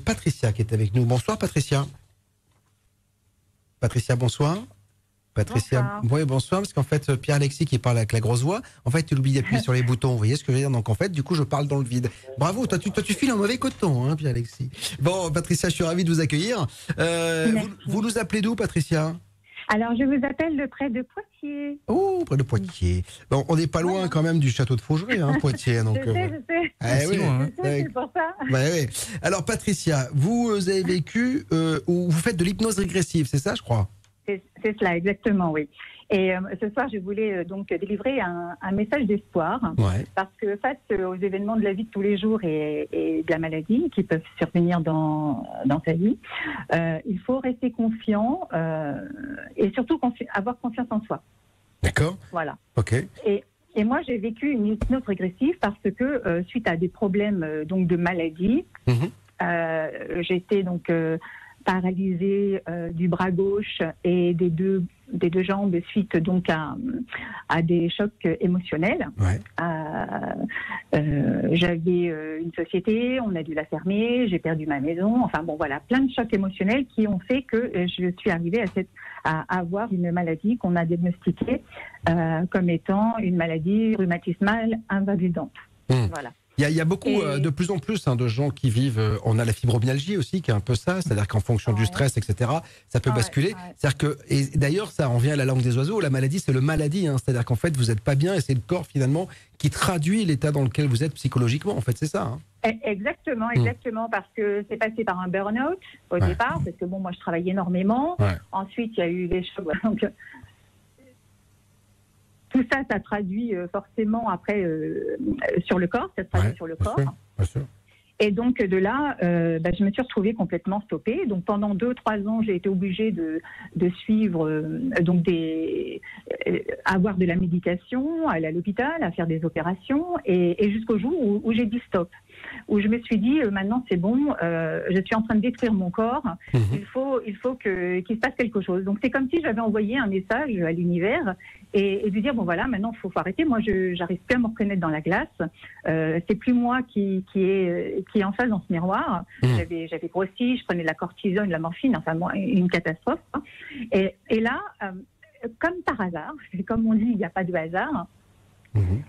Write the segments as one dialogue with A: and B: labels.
A: Patricia qui est avec nous. Bonsoir Patricia. Patricia, bonsoir. Patricia,
B: bonsoir.
A: Oui, bonsoir, parce qu'en fait, Pierre-Alexis qui parle avec la grosse voix, en fait, tu oublies d'appuyer sur les boutons, vous voyez ce que je veux dire? Donc, en fait, du coup, je parle dans le vide. Bravo, toi, tu files un mauvais coton, hein, Pierre-Alexis. Bon, Patricia, je suis ravi de vous accueillir. Vous nous appelez d'où, Patricia?
B: Alors, je vous appelle de près de Poitiers.
A: Oh, près de Poitiers. Bon, on n'est pas loin quand même du château de Faugeray, hein, Poitiers. Donc,
B: je sais.
A: Oui,
B: C'est pour ça.
A: Oui. Alors, Patricia, vous avez vécu, ou vous faites de l'hypnose régressive, c'est ça, je crois?
B: C'est cela, exactement, oui. Et ce soir, je voulais donc délivrer un message d'espoir, parce que face aux événements de la vie de tous les jours et de la maladie qui peuvent survenir dans sa vie, il faut rester confiant et surtout avoir confiance en soi.
A: D'accord.
B: Voilà.
A: Ok.
B: Et moi, j'ai vécu une hypnose régressive parce que suite à des problèmes donc de maladie, j'étais donc paralysée du bras gauche et des deux jambes suite donc à des chocs émotionnels. J'avais une société, on a dû la fermer, j'ai perdu ma maison, enfin bon voilà, plein de chocs émotionnels qui ont fait que je suis arrivée à avoir une maladie qu'on a diagnostiquée comme étant une maladie rhumatismale invalidante. Voilà.
A: Il y a beaucoup, de plus en plus, de gens qui vivent. On a la fibromyalgie aussi, qui est un peu ça, c'est-à-dire qu'en fonction du stress, etc., ça peut basculer. C'est-à-dire que, et d'ailleurs, ça en vient à la langue des oiseaux. La maladie, c'est le maladie, c'est-à-dire qu'en fait, vous n'êtes pas bien, et c'est le corps finalement qui traduit l'état dans lequel vous êtes psychologiquement. En fait, c'est ça.
B: Exactement, parce que c'est passé par un burn-out au départ, parce que bon, moi, je travaille énormément. Ensuite, il y a eu les chocs. Donc, tout ça, ça traduit forcément après sur le corps, ça se traduit sur le corps.
A: Bien sûr.
B: Et donc de là, je me suis retrouvée complètement stoppée. Donc pendant 2-3 ans, j'ai été obligée de suivre, avoir de la médication, aller à l'hôpital, à faire des opérations, et jusqu'au jour où j'ai dit stop, où je me suis dit maintenant c'est bon, je suis en train de détruire mon corps, il faut qu'il se passe quelque chose. Donc c'est comme si j'avais envoyé un message à l'univers et de dire bon voilà, maintenant il faut arrêter. Moi j'arrive plus à me reconnaître dans la glace. C'est plus moi qui est en face dans ce miroir. J'avais grossi, je prenais de la cortisone, de la morphine, enfin une catastrophe. Et là, comme par hasard, comme on dit, il n'y a pas de hasard.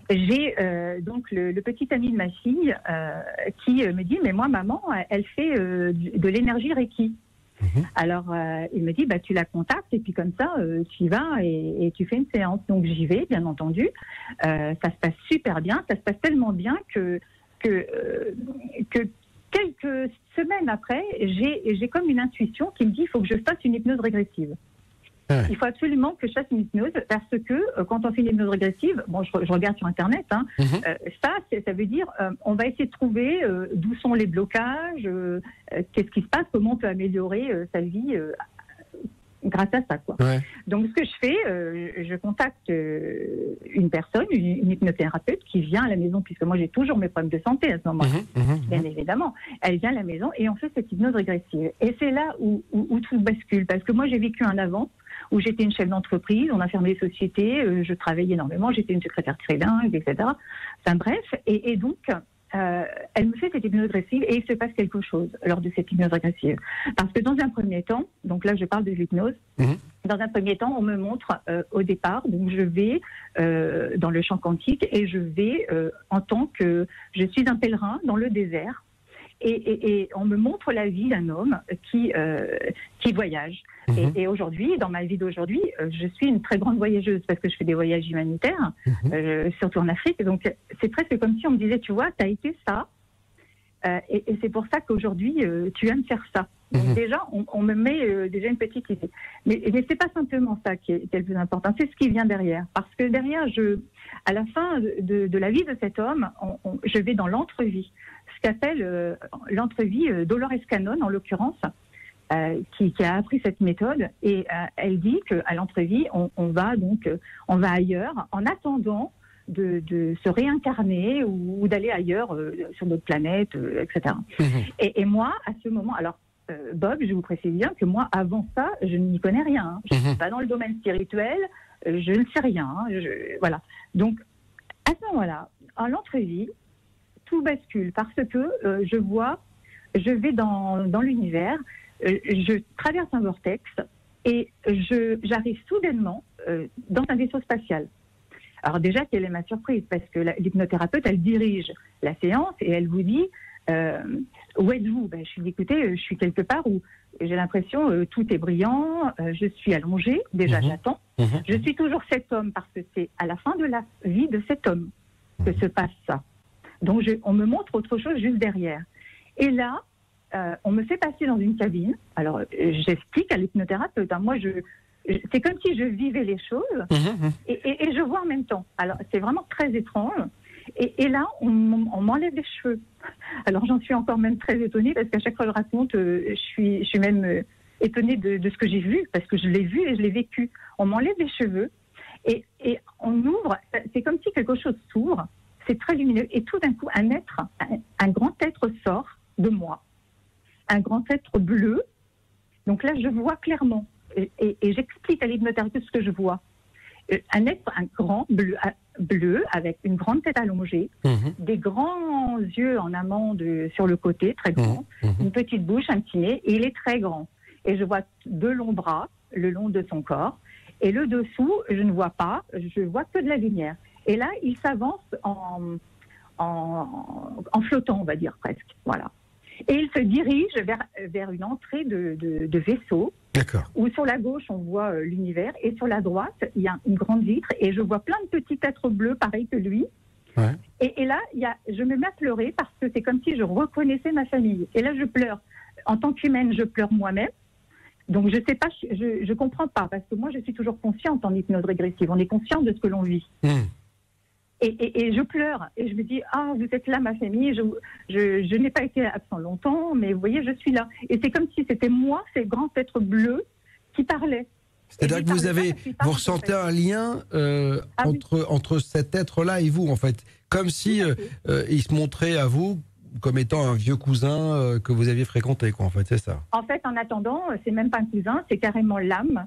B: J'ai donc le petit ami de ma fille qui me dit mais moi maman elle fait de l'énergie Reiki. Alors il me dit tu la contactes et puis comme ça tu y vas et tu fais une séance. Donc j'y vais bien entendu. Ça se passe super bien, ça se passe tellement bien que quelques semaines après j'ai comme une intuition qui me dit il faut que je fasse une hypnose régressive. Il faut absolument que je fasse une hypnose parce que quand on fait une hypnose régressive, bon, je regarde sur Internet, ça veut dire on va essayer de trouver d'où sont les blocages, qu'est-ce qui se passe, comment on peut améliorer sa vie grâce à ça, quoi. Donc, ce que je fais, je contacte une personne, une hypnothérapeute qui vient à la maison, puisque moi j'ai toujours mes problèmes de santé à ce moment-là, bien évidemment. Elle vient à la maison et on fait cette hypnose régressive. Et c'est là où tout bascule, parce que moi j'ai vécu un avant où j'étais une chef d'entreprise, on a fermé les sociétés, je travaillais énormément, j'étais une secrétaire trilingue, etc. Enfin bref, et donc elle me fait cette hypnose régressive et il se passe quelque chose lors de cette hypnose régressive. Parce que dans un premier temps, donc là je parle de l'hypnose, dans un premier temps on me montre au départ, donc je vais dans le champ quantique et je vais en tant que je suis un pèlerin dans le désert. Et on me montre la vie d'un homme qui voyage. Et aujourd'hui, dans ma vie d'aujourd'hui, je suis une très grande voyageuse parce que je fais des voyages humanitaires, surtout en Afrique. Donc, c'est presque comme si on me disait, tu vois, tu as été ça. Et c'est pour ça qu'aujourd'hui, tu aimes faire ça. Donc déjà, on me met déjà une petite idée. Mais c'est pas simplement ça qui est le plus important, c'est ce qui vient derrière. Parce que derrière, à la fin de la vie de cet homme, je vais dans l'entrevie. Ce qu'appelle l'entrevie Dolores Cannon, en l'occurrence, qui a appris cette méthode. Et elle dit qu'à l'entrevie, on va ailleurs en attendant de se réincarner ou d'aller ailleurs sur d'autres planètes, etc. Et moi, à ce moment, alors Bob, je vous précise bien que moi, avant ça, je n'y connais rien. Je ne suis pas dans le domaine spirituel, je ne sais rien. Voilà. Donc, à ce moment-là, en l'entrevue, tout bascule parce que je vois je vais dans l'univers, je traverse un vortex et j'arrive soudainement dans un vaisseau spatial. Alors déjà, quelle est ma surprise? Parce que l'hypnothérapeute, elle dirige la séance et elle vous dit où êtes-vous? Je suis dit, écoutez, je suis quelque part où j'ai l'impression tout est brillant, je suis allongée, déjà j'attends. Je suis toujours cet homme parce que c'est à la fin de la vie de cet homme que se passe ça. Donc on me montre autre chose juste derrière. Et là, on me fait passer dans une cabine. Alors j'explique à l'hypnothérapeute, moi c'est comme si je vivais les choses et je vois en même temps. Alors c'est vraiment très étrange. Et là, on m'enlève les cheveux. Alors j'en suis encore même très étonnée parce qu'à chaque fois que je raconte, je suis même étonnée de ce que j'ai vu parce que je l'ai vu et je l'ai vécu. On m'enlève les cheveux et on ouvre, c'est comme si quelque chose s'ouvre, c'est très lumineux. Et tout d'un coup, un grand être sort de moi. Un grand être bleu. Donc là, je vois clairement et j'explique à l'hypnothérapeute ce que je vois. Un grand bleu avec une grande tête allongée, des grands yeux en amande sur le côté, très grands, une petite bouche, un petit nez, et il est très grand. Et je vois 2 longs bras le long de son corps, et le dessous, je ne vois pas, je vois que de la lumière. Et là, il s'avance en flottant, on va dire presque, voilà. Et il se dirige vers une entrée de vaisseau.
A: D'accord.
B: Où sur la gauche, on voit l'univers, et sur la droite, il y a une grande vitre, et je vois plein de petits êtres bleus, pareils que lui. Ouais. Et là, je me mets à pleurer, parce que c'est comme si je reconnaissais ma famille. Et là, je pleure. En tant qu'humaine, je pleure moi-même. Donc, je sais pas, je comprends pas, parce que moi, je suis toujours consciente en hypnose régressive. On est conscient de ce que l'on vit. Et je pleure, et je me dis, vous êtes là, ma famille, je n'ai pas été absent longtemps, mais vous voyez, je suis là. Et c'est comme si c'était moi, ces grands êtres bleus, qui parlaient.
A: C'est-à-dire que vous ressentez un lien entre cet être-là et vous, en fait. Comme si il se montrait à vous comme étant un vieux cousin que vous aviez fréquenté, quoi, en fait, c'est ça.
B: En fait, en attendant, c'est même pas un cousin, c'est carrément l'âme.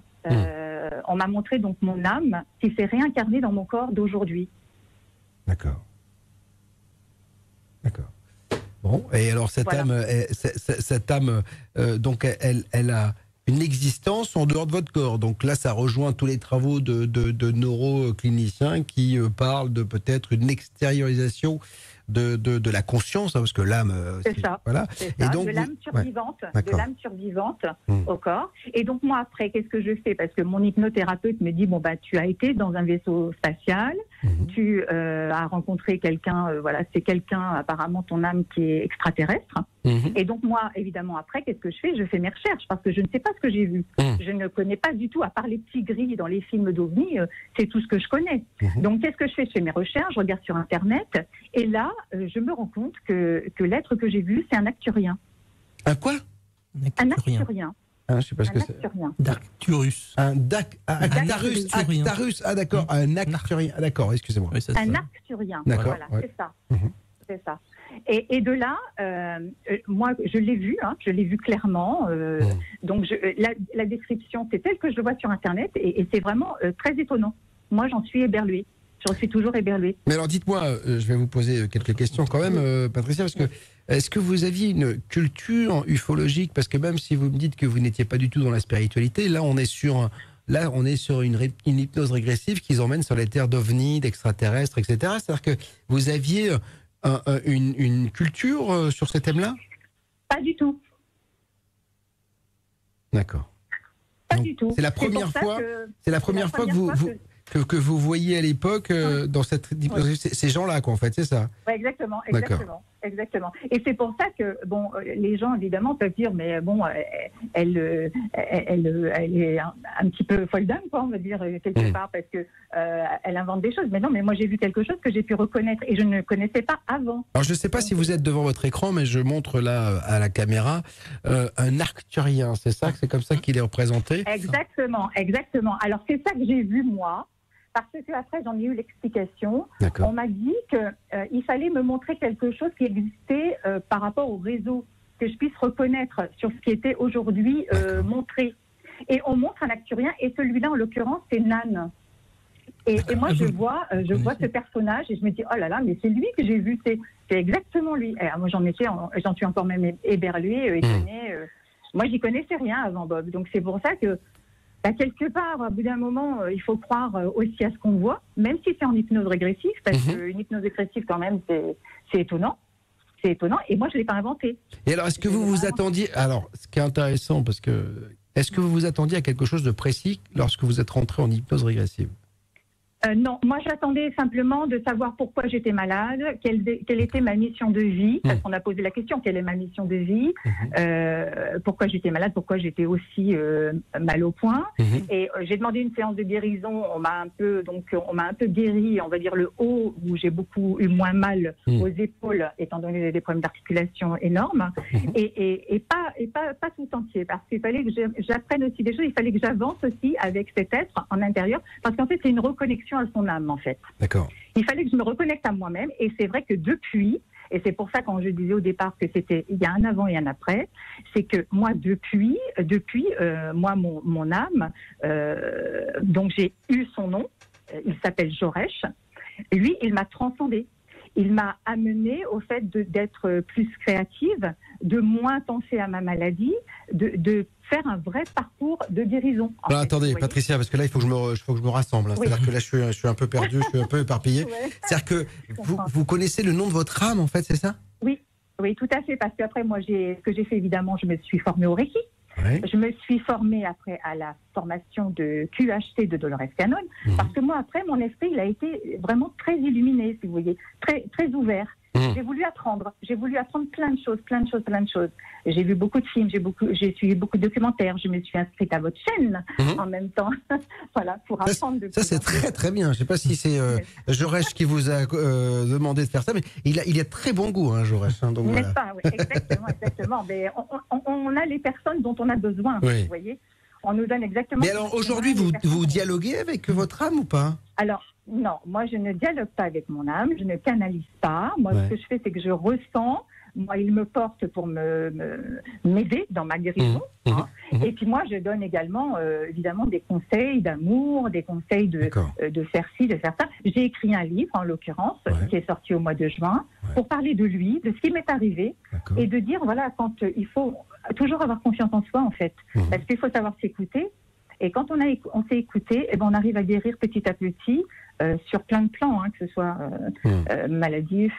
B: On m'a montré donc mon âme qui s'est réincarnée dans mon corps d'aujourd'hui.
A: D'accord. Bon, et alors cette âme, donc elle a une existence en dehors de votre corps. Donc là, ça rejoint tous les travaux de neurocliniciens qui parlent de peut-être une extériorisation de la conscience, hein, parce que l'âme,
B: c'est ça.
A: Voilà.
B: C'est ça, de l'âme survivante, au corps. Et donc moi après, qu'est-ce que je fais? Parce que mon hypnothérapeute me dit tu as été dans un vaisseau spatial, tu as rencontré quelqu'un, c'est quelqu'un apparemment ton âme qui est extraterrestre. Et donc moi, évidemment, après, qu'est-ce que je fais? Je fais mes recherches parce que je ne sais pas ce que j'ai vu. Je ne connais pas du tout, à part les petits gris dans les films d'OVNI, c'est tout ce que je connais. Donc qu'est-ce que je fais? Je fais mes recherches, je regarde sur Internet, et là, je me rends compte que l'être que j'ai vu, c'est un Arcturien.
A: Un quoi?
B: Un Arcturien.
A: Je sais pas ce que c'est.
C: Darcturus.
A: Actarus. Ah d'accord, un Arcturien. Ah, d'accord, excusez-moi.
B: Oui, un Arcturien.
A: D'accord.
B: Voilà, c'est ça. C'est ça. Et de là, moi, je l'ai vu, je l'ai vu clairement. Donc, la description, c'est telle que je le vois sur Internet, et c'est vraiment très étonnant. Moi, j'en suis éberluée. J'en suis toujours éberluée.
A: Mais alors, dites-moi, je vais vous poser quelques questions quand même, Patricia, parce que est-ce que vous aviez une culture ufologique? Parce que même si vous me dites que vous n'étiez pas du tout dans la spiritualité, là, on est sur une hypnose régressive qui emmène sur les terres d'ovnis, d'extraterrestres, etc. C'est-à-dire que vous aviez une culture sur ces thèmes-là?
B: Pas du tout.
A: D'accord.
B: Pas du tout.
A: C'est la première fois que vous voyez à l'époque dans cette ces gens-là, quoi, en fait, c'est ça?
B: Ouais, exactement. Et c'est pour ça que les gens évidemment peuvent dire mais elle est un petit peu folle d'âme, quoi, on va dire quelque part, parce que elle invente des choses. Mais non, mais moi j'ai vu quelque chose que j'ai pu reconnaître et je ne connaissais pas avant.
A: Alors je ne sais pas si vous êtes devant votre écran, mais je montre là à la caméra un Arcturien, c'est ça, c'est comme ça qu'il est représenté?
B: Exactement. Alors c'est ça que j'ai vu moi. Parce que après j'en ai eu l'explication. On m'a dit qu'il fallait me montrer quelque chose qui existait par rapport au réseau, que je puisse reconnaître sur ce qui était aujourd'hui montré. Et on montre un Arcturien, et celui-là en l'occurrence c'est Nan. Et moi, je vois ce personnage et je me dis, oh là là, mais c'est lui que j'ai vu, c'est exactement lui. Et moi, j'en suis encore même éberluée, étonnée. Moi, j'y connaissais rien avant Bob. Donc, c'est pour ça que, quelque part, au bout d'un moment, il faut croire aussi à ce qu'on voit, même si c'est en hypnose régressive, parce qu'une hypnose régressive, quand même, c'est étonnant. C'est étonnant. Et moi, je ne l'ai pas inventé.
A: Et alors, est-ce que vous vous attendiez... Alors, ce qui est intéressant, parce que... Est-ce que vous vous attendiez à quelque chose de précis lorsque vous êtes rentré en hypnose régressive ?
B: Non, moi j'attendais simplement de savoir pourquoi j'étais malade, quelle était ma mission de vie, parce qu'on a posé la question, quelle est ma mission de vie, pourquoi j'étais malade, pourquoi j'étais aussi mal au point. Et j'ai demandé une séance de guérison, on m'a un peu guéri, on va dire le haut, où j'ai beaucoup eu moins mal aux épaules, étant donné que j'ai des problèmes d'articulation énormes, et pas tout entier, parce qu'il fallait que j'apprenne aussi des choses, il fallait que j'avance aussi avec cet être en intérieur, parce qu'en fait c'est une reconnexion à son âme, en fait.
A: D'accord.
B: Il fallait que je me reconnecte à moi-même, et c'est vrai que depuis, et c'est pour ça quand je disais au départ que c'était il y a un avant et un après, c'est que moi depuis moi mon âme, donc j'ai eu son nom, il s'appelle Joresh, lui il m'a transcendé. Il m'a amené au fait d'être plus créative, de moins penser à ma maladie, de faire un vrai parcours de guérison.
A: Alors, attendez, Patricia, parce que là, il faut que je me rassemble. Oui. C'est-à-dire que là, je suis un peu perdu, je suis un peu éparpillé. C'est-à-dire que vous connaissez le nom de votre âme, en fait, c'est ça ?
B: Oui, tout à fait. Parce qu'après, moi, ce que j'ai fait, évidemment, je me suis formée au Reiki. Oui. Je me suis formée après à la formation de QHT de Dolores Cannon, parce que moi, après, mon esprit, il a été vraiment très illuminé, si vous voyez, très, très ouvert. J'ai voulu apprendre plein de choses. J'ai vu beaucoup de films, j'ai suivi beaucoup de documentaires, je me suis inscrite à votre chaîne en même temps, voilà, pour apprendre.
A: Ça c'est très très bien. Je ne sais pas si c'est Joresh qui vous a demandé de faire ça, mais il a très bon goût, hein, Joresh. Hein,
B: n'est-ce voilà. Pas, oui, exactement. Mais on a les personnes dont on a besoin, vous voyez. On nous donne exactement.
A: Mais alors aujourd'hui, vous dialoguez avec votre âme ou pas ?
B: Alors, non, moi je ne dialogue pas avec mon âme, je ne canalise pas. Moi, ce que je fais, c'est que je ressens. Moi, il me porte pour m'aider dans ma guérison. Et puis moi, je donne également, évidemment, des conseils d'amour, des conseils de faire ci, de faire ça. J'ai écrit un livre, en l'occurrence, qui est sorti au mois de juin, pour parler de lui, de ce qui m'est arrivé, et de dire, voilà, quand il faut toujours avoir confiance en soi, en fait, parce qu'il faut savoir s'écouter. Et quand on s'est écouté, on arrive à guérir petit à petit sur plein de plans, hein, que ce soit maladif,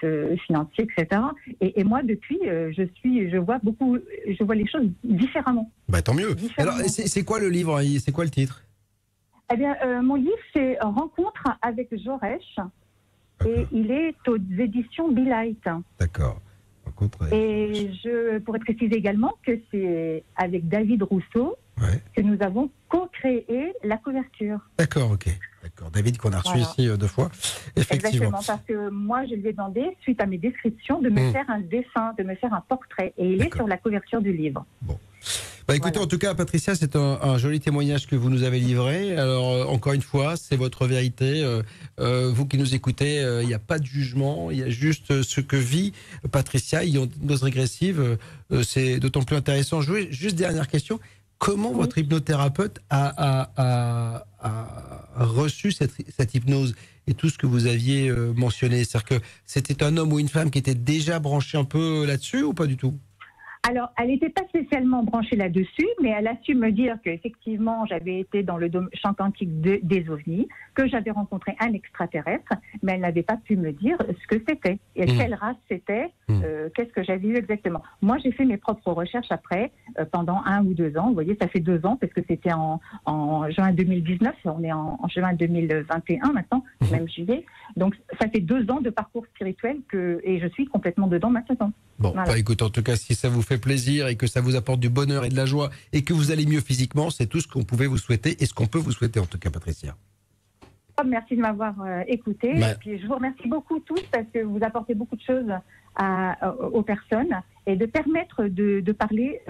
B: financier, etc. Et moi, depuis, je vois les choses différemment.
A: Bah, tant mieux. Alors, c'est quoi le livre ? C'est quoi le titre ?
B: Eh bien, mon livre, c'est Rencontre avec Joresh, et il est aux éditions Be Light.
A: D'accord.
B: Et je pourrais préciser également que c'est avec David Rousseau que nous avons co-créé la couverture.
A: D'accord, ok. D'accord. David qu'on a reçu ici 2 fois. Effectivement.
B: Exactement, parce que moi je lui ai demandé, suite à mes descriptions, de me faire un dessin, de me faire un portrait. Et il est sur la couverture du livre.
A: Bon. Bah écoutez, en tout cas, Patricia, c'est un joli témoignage que vous nous avez livré. Alors, encore une fois, c'est votre vérité. Vous qui nous écoutez, il n'y a pas de jugement, il y a juste ce que vit Patricia. Il y a une hypnose régressive, c'est d'autant plus intéressant. Juste dernière question. Comment votre hypnothérapeute a reçu cette hypnose et tout ce que vous aviez mentionné? C'est-à-dire que c'était un homme ou une femme qui était déjà branché un peu là-dessus ou pas du tout?
B: Alors, elle n'était pas spécialement branchée là-dessus, mais elle a su me dire qu'effectivement, j'avais été dans le champ quantique des ovnis, que j'avais rencontré un extraterrestre, mais elle n'avait pas pu me dire ce que c'était, et quelle race c'était, qu'est-ce que j'avais vu exactement. Moi, j'ai fait mes propres recherches après, pendant 1 ou 2 ans. Vous voyez, ça fait 2 ans, parce que c'était en juin 2019, on est en juin 2021 maintenant, même juillet. Donc, ça fait 2 ans de parcours spirituel et je suis complètement dedans maintenant.
A: Bon, voilà. Bah écoute, en tout cas, si ça vous fait plaisir et que ça vous apporte du bonheur et de la joie et que vous allez mieux physiquement, c'est tout ce qu'on pouvait vous souhaiter et ce qu'on peut vous souhaiter en tout cas, Patricia.
B: Merci de m'avoir écouté. Et puis, je vous remercie beaucoup tous parce que vous apportez beaucoup de choses aux personnes et de permettre de parler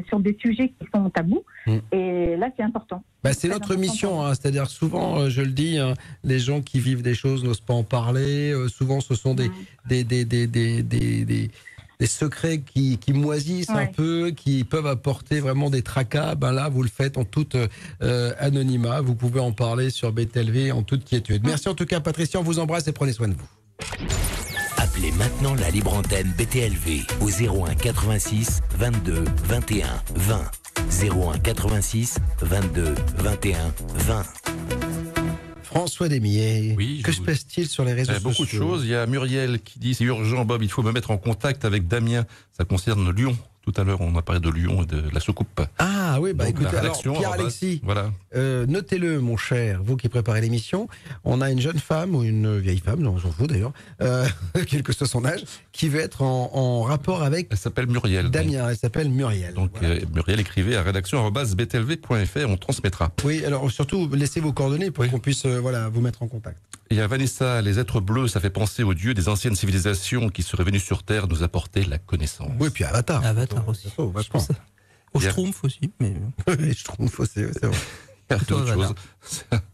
B: sur des sujets qui sont tabous. Et là, c'est important.
A: Bah, c'est notre mission, hein, c'est-à-dire souvent, je le dis, hein, les gens qui vivent des choses n'osent pas en parler. Souvent, ce sont des secrets qui moisissent un peu, qui peuvent apporter vraiment des tracas, ben là, vous le faites en toute anonymat. Vous pouvez en parler sur BTLV en toute quiétude. Merci en tout cas, Patricia. On vous embrasse et prenez soin de vous.
C: Appelez maintenant la libre antenne BTLV au 01 86 22 21 20. 01 86 22 21 20.
A: François Desmier,
D: oui,
A: que se passe-t-il sur les réseaux sociaux?
D: Beaucoup de choses. Il y a Muriel qui dit: c'est urgent, Bob, il faut me mettre en contact avec Damien. Ça concerne Lyon. Tout à l'heure, on a parlé de Lyon et de la soucoupe.
A: Ah oui,
D: Donc,
A: écoutez, alors Pierre-Alexis,
D: voilà.
A: Notez-le, mon cher, vous qui préparez l'émission, on a une jeune femme ou une vieille femme, on s'en fout d'ailleurs, quel que soit son âge, qui veut être en rapport avec...
D: Elle s'appelle Muriel.
A: Damien, donc. Elle s'appelle Muriel.
D: Donc voilà. Muriel, écrivez à rédaction@btlv.fr, on transmettra.
A: Oui, alors surtout, laissez vos coordonnées pour qu'on puisse vous mettre en contact.
D: Il y a Vanessa, les êtres bleus, ça fait penser aux dieux des anciennes civilisations qui seraient venus sur Terre nous apporter la connaissance.
A: Oui, puis Avatar.
E: Avatar aussi.
A: Vachement.
E: Au Schtroumpf aussi. Mais...
A: Oui, Schtroumpf aussi, c'est vrai.
D: C'est autre chose.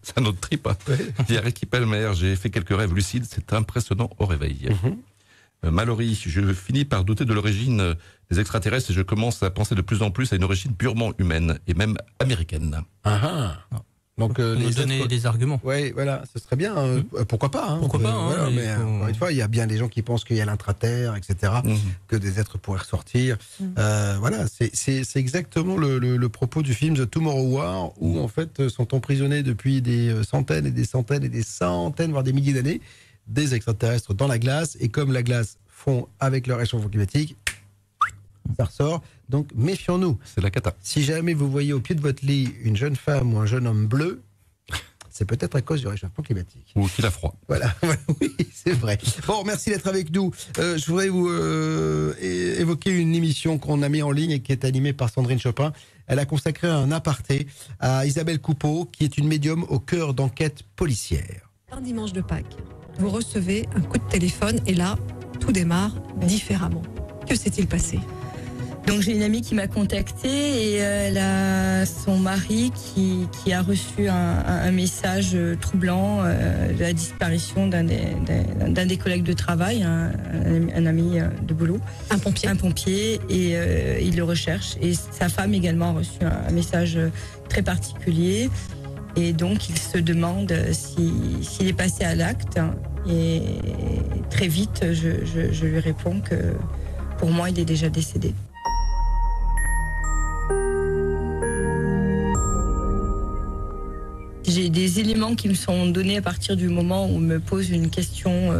D: C'est un autre trip. Ouais. Il y a Ricky Palmer, j'ai fait quelques rêves lucides, c'est impressionnant au réveil. Mallory, je finis par douter de l'origine des extraterrestres et je commence à penser de plus en plus à une origine purement humaine et même américaine.
A: Donc,
E: nous donner des arguments.
A: Oui, voilà, ce serait bien. Pourquoi pas
E: Pourquoi pas
A: voilà, mais encore une fois, il y a bien des gens qui pensent qu'il y a l'intraterre, etc., que des êtres pourraient ressortir. Voilà, c'est exactement le propos du film The Tomorrow War, où en fait sont emprisonnés depuis des centaines et des centaines et des centaines, voire des milliers d'années, des extraterrestres dans la glace. Et comme la glace fond avec le réchauffement climatique, ça ressort. Donc, méfions-nous.
D: C'est la cata.
A: Si jamais vous voyez au pied de votre lit une jeune femme ou un jeune homme bleu, c'est peut-être à cause du réchauffement climatique.
D: Ou qu'il a froid.
A: Voilà, oui, c'est vrai. Bon, merci d'être avec nous. Je voudrais vous évoquer une émission qu'on a mis en ligne et qui est animée par Sandrine Chopin. Elle a consacré un aparté à Isabelle Coupeau, qui est une médium au cœur d'enquêtes policières.
F: Un dimanche de Pâques, vous recevez un coup de téléphone et là, tout démarre différemment. Que s'est-il passé ?
G: Donc j'ai une amie qui m'a contactée et elle a son mari qui a reçu un message troublant de la disparition d'un des collègues de travail, un ami de boulot. Un pompier et il le recherche. Et sa femme également a reçu un message très particulier et donc il se demande s'il est passé à l'acte. Et très vite, je lui réponds que pour moi, il est déjà décédé. J'ai des éléments qui me sont donnés à partir du moment où on me pose une question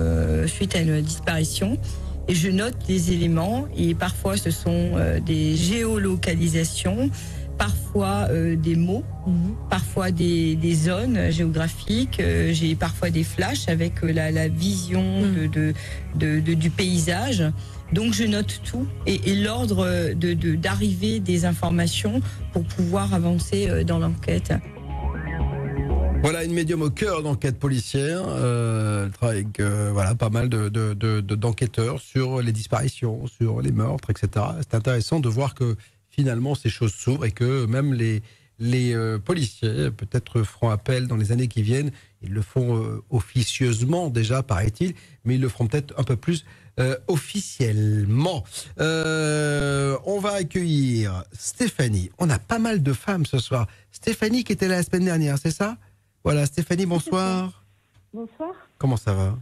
G: suite à une disparition. Et je note les éléments et parfois ce sont des géolocalisations, parfois des mots, parfois des zones géographiques. J'ai parfois des flashs avec la vision du paysage. Donc je note tout et l'ordre d'arrivée des informations pour pouvoir avancer dans l'enquête.
A: Voilà, une médium au cœur d'enquête policière. Elle travaille avec pas mal d'enquêteurs sur les disparitions, sur les meurtres, etc. C'est intéressant de voir que finalement ces choses s'ouvrent et que même les policiers peut-être feront appel dans les années qui viennent. Ils le font officieusement déjà, paraît-il, mais ils le feront peut-être un peu plus officiellement. On va accueillir Stéphanie. On a pas mal de femmes ce soir. Stéphanie qui était là la semaine dernière, c'est ça ? Voilà, Stéphanie, bonsoir.
H: Bonsoir.
A: Comment ça va ?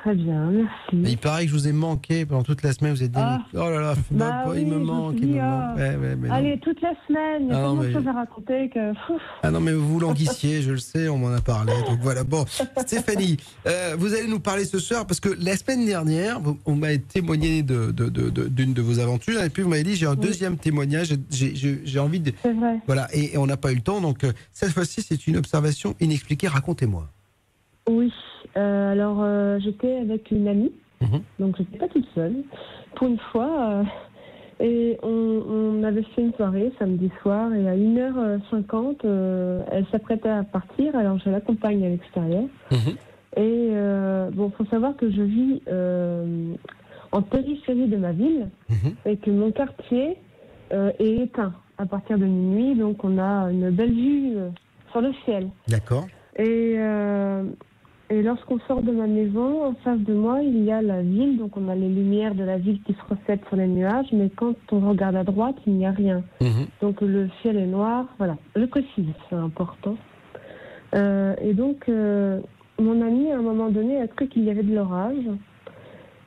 H: Très bien, merci.
A: Il paraît que je vous ai manqué pendant toute la semaine. Vous êtes dit, oh là là, il me manque, il me manque.
H: Allez, toute la semaine, il y a tellement de choses à raconter que...
A: Ah non, mais vous languissiez, je le sais, on m'en a parlé. Donc voilà, bon. Stéphanie, vous allez nous parler ce soir, parce que la semaine dernière, on m'a témoigné d'une de vos aventures, et puis vous m'avez dit, j'ai un deuxième témoignage, j'ai envie de...
H: C'est vrai.
A: Voilà, et on n'a pas eu le temps, donc cette fois-ci, c'est une observation inexpliquée. Racontez-moi.
H: Oui, alors j'étais avec une amie, donc j'étais pas toute seule, pour une fois, et on avait fait une soirée samedi soir, et à 1h50, elle s'apprêtait à partir, alors je l'accompagne à l'extérieur, et faut savoir que je vis en périphérie de ma ville, et que mon quartier est éteint à partir de minuit, donc on a une belle vue sur le ciel.
A: D'accord.
H: Et Et lorsqu'on sort de ma maison, en face de moi, il y a la ville. Donc, on a les lumières de la ville qui se reflètent sur les nuages. Mais quand on regarde à droite, il n'y a rien. Donc, le ciel est noir. Voilà, je précise, c'est important. Et donc, mon amie, à un moment donné, a cru qu'il y avait de l'orage.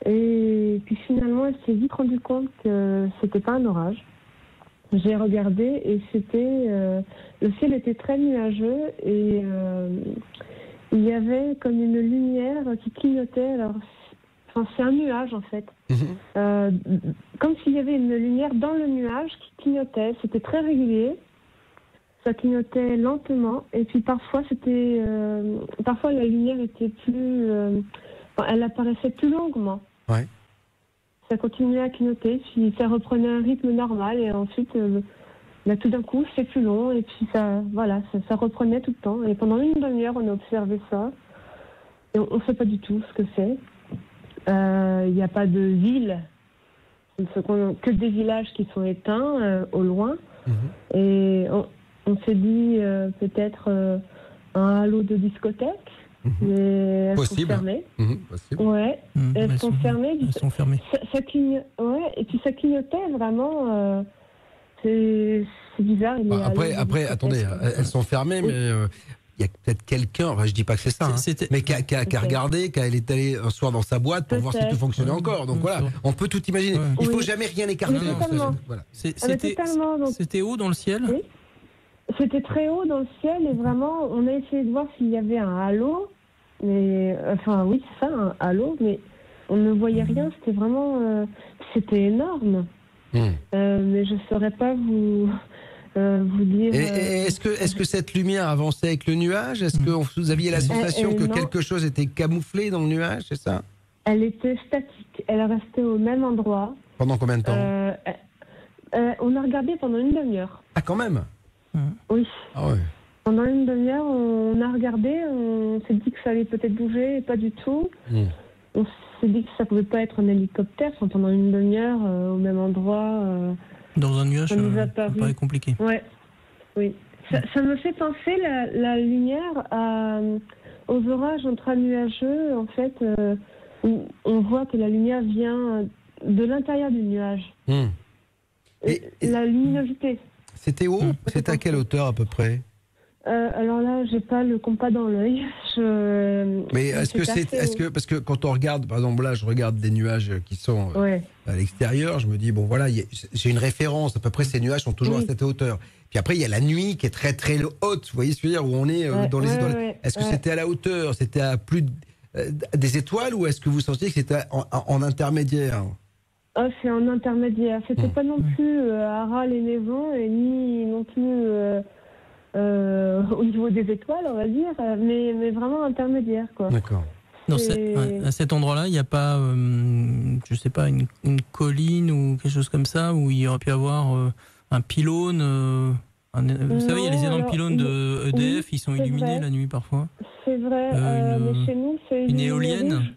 H: Et puis, finalement, elle s'est vite rendue compte que c'était pas un orage. J'ai regardé et c'était... le ciel était très nuageux et il y avait comme une lumière qui clignotait. Alors, c'est un nuage, en fait. Comme s'il y avait une lumière dans le nuage qui clignotait. C'était très régulier. Ça clignotait lentement. Et puis, parfois, parfois la lumière était plus... elle apparaissait plus longuement.
A: Ouais.
H: Ça continuait à clignoter, puis ça reprenait un rythme normal, et ensuite, tout d'un coup, c'est plus long, et puis ça reprenait tout le temps. Et pendant une demi-heure, on a observé ça, et on ne sait pas du tout ce que c'est. Il n'y a pas de ville, que des villages qui sont éteints au loin, et on s'est dit peut-être un halo de discothèque. Mais elles sont fermées.
A: Possible.
H: Ouais, elles sont fermées.
E: Elles sont fermées.
H: Ouais, et puis ça clignotait vraiment. C'est bizarre.
A: Après, attendez, elles sont fermées, mais il y a peut-être quelqu'un, enfin, je dis pas que c'est ça, mais qui a regardé, qui est allé un soir dans sa boîte pour voir si tout fonctionnait encore. Donc voilà, on peut tout imaginer. Il faut jamais rien écarter.
H: Voilà.
E: C'était haut dans le ciel.
H: Oui. C'était très haut dans le ciel et vraiment, on a essayé de voir s'il y avait un halo. Mais, enfin, oui, c'est ça, un halo, mais on ne voyait rien. C'était vraiment... c'était énorme. Mais je ne saurais pas vous dire...
A: Est-ce que cette lumière avançait avec le nuage? Est-ce que vous aviez la sensation que quelque chose était camouflé dans le nuage, c'est ça?
H: Elle était statique. Elle restait au même endroit.
A: Pendant combien de temps?
H: On a regardé pendant une demi-heure.
A: Ah, quand même?
H: Oui.
A: Ah ouais.
H: Pendant une demi-heure, on a regardé, on s'est dit que ça allait peut-être bouger, et pas du tout. On s'est dit que ça pouvait pas être un hélicoptère. Enfin, pendant une demi-heure, au même endroit.
E: Dans un nuage, ça paraît compliqué.
H: Ouais. Oui. Ça me fait penser la lumière aux orages intranuageux, en fait, où on voit que la lumière vient de l'intérieur du nuage. La luminosité.
A: C'était haut? C'était à quelle hauteur à peu près?
H: Alors là, j'ai pas le compas dans l'œil.
A: Mais parce que quand on regarde, par exemple là, je regarde des nuages qui sont à l'extérieur, je me dis bon voilà, j'ai une référence. À peu près ces nuages sont toujours à cette hauteur. Puis après il y a la nuit qui est très très haute. Vous voyez ce que je veux dire, où on est dans les étoiles. Est-ce que c'était à la hauteur? C'était à plus des étoiles, ou est-ce que vous sentiez que c'était en intermédiaire?
H: C'est en intermédiaire. C'était pas non plus à ras les maisons, et ni non plus au niveau des étoiles, on va dire, mais vraiment intermédiaire, quoi.
A: D'accord.
E: À cet endroit-là, il n'y a pas, je sais pas, une colline ou quelque chose comme ça, où il y aurait pu avoir un pylône vous savez, il y a les énormes pylônes de EDF, ils sont illuminés la nuit parfois.
H: C'est vrai, mais chez nous, c'est
E: une éolienne rouge.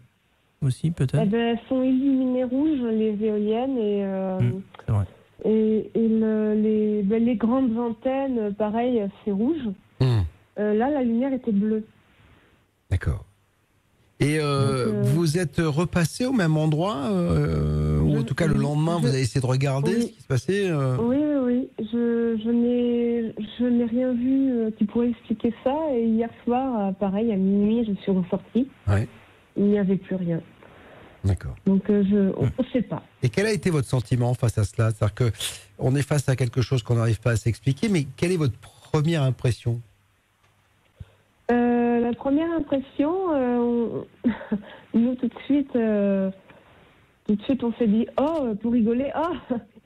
E: Aussi, peut-être.
H: Elles sont illuminées rouges, les éoliennes, et
E: c'est vrai.
H: Et les grandes antennes, pareil, c'est rouge. Là, la lumière était bleue.
A: D'accord. Et vous êtes repassé au même endroit ou en tout cas le lendemain, vous avez essayé de regarder ce qui se passait
H: Oui. Je n'ai rien vu qui pourrait expliquer ça. Et hier soir, pareil, à minuit, je suis ressortie.
A: Ouais.
H: Il n'y avait plus rien.
A: D'accord.
H: Donc, on ne sait pas.
A: Et quel a été votre sentiment face à cela? C'est-à-dire qu'on est face à quelque chose qu'on n'arrive pas à s'expliquer, mais quelle est votre première impression?
H: La première impression, nous, tout de suite, on s'est dit, pour rigoler,